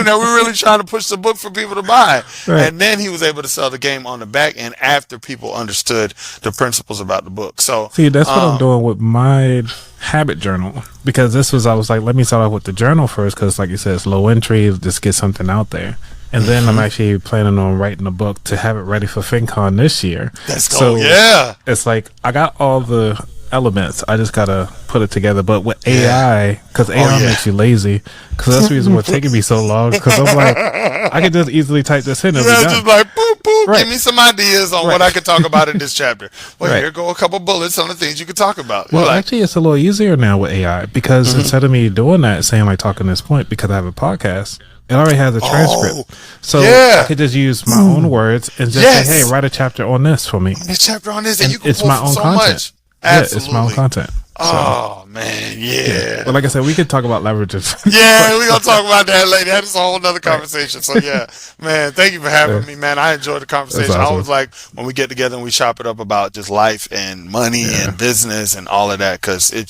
that we're really trying to push the book for people to buy. Right. And then he was able to sell the game on the back end after people understood the principles about the book. So see, that's what I'm doing with my habit journal, because I was like, let me start off with the journal first, because like you said, it's low entry, just get something out there, and then I'm actually planning on writing a book to have it ready for FinCon this year. Let's go. So yeah, it's like I got all the elements. I just gotta put it together. But with AI, because AI makes you lazy, because that's the reason what's taking me so long. Because I'm like, I could just easily type this in and be done. Just like boop boop. Give me some ideas on what I could talk about in this chapter. Well, here go a couple bullets on the things you could talk about. Well, actually, it's a little easier now with AI because instead of me doing that, saying like talking this point, because I have a podcast, it already has a transcript. So I could just use my own words and just say, hey, write a chapter on this for me. A chapter on this, and you can it's my own content. Much. Absolutely. Yeah, it's my own content. Oh man, yeah. But like I said, we could talk about leverages. Yeah, we're gonna talk about that later. That is a whole nother conversation. So yeah, man, thank you for having me, man. I enjoyed the conversation. Awesome. I always like when we get together and we chop it up about just life and money and business and all of that, because it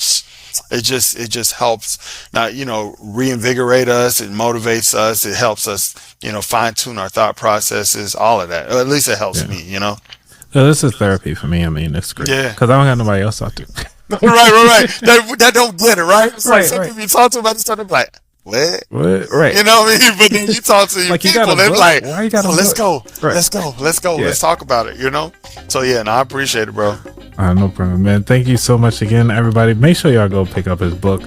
just helps now, reinvigorate us. It motivates us. It helps us, fine tune our thought processes, all of that. Or at least it helps me, No, this is therapy for me. I mean, it's great. Yeah. Because I don't have nobody else to talk to. right. That don't get it, right? It's like some people you talk to about this stuff, they're like, what? Right. You know what I mean? But then you talk to your like people, they're like, let's go. Let's go. Yeah. Let's talk about it, So yeah, I appreciate it, bro. No problem, man. Thank you so much again, everybody. Make sure y'all go pick up his book.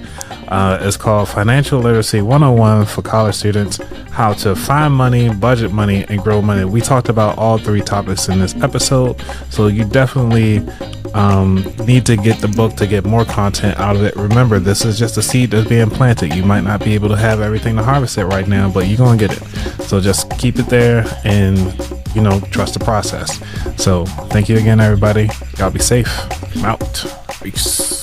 It's called Financial Literacy 101 for College Students, How to Find Money, Budget Money, and Grow Money. We talked about all 3 topics in this episode, so you definitely need to get the book to get more content out of it. Remember, this is just a seed that's being planted. You might not be able to have everything to harvest it right now, but you're going to get it. So just keep it there and, trust the process. So thank you again, everybody. Y'all be safe. I'm out. Peace.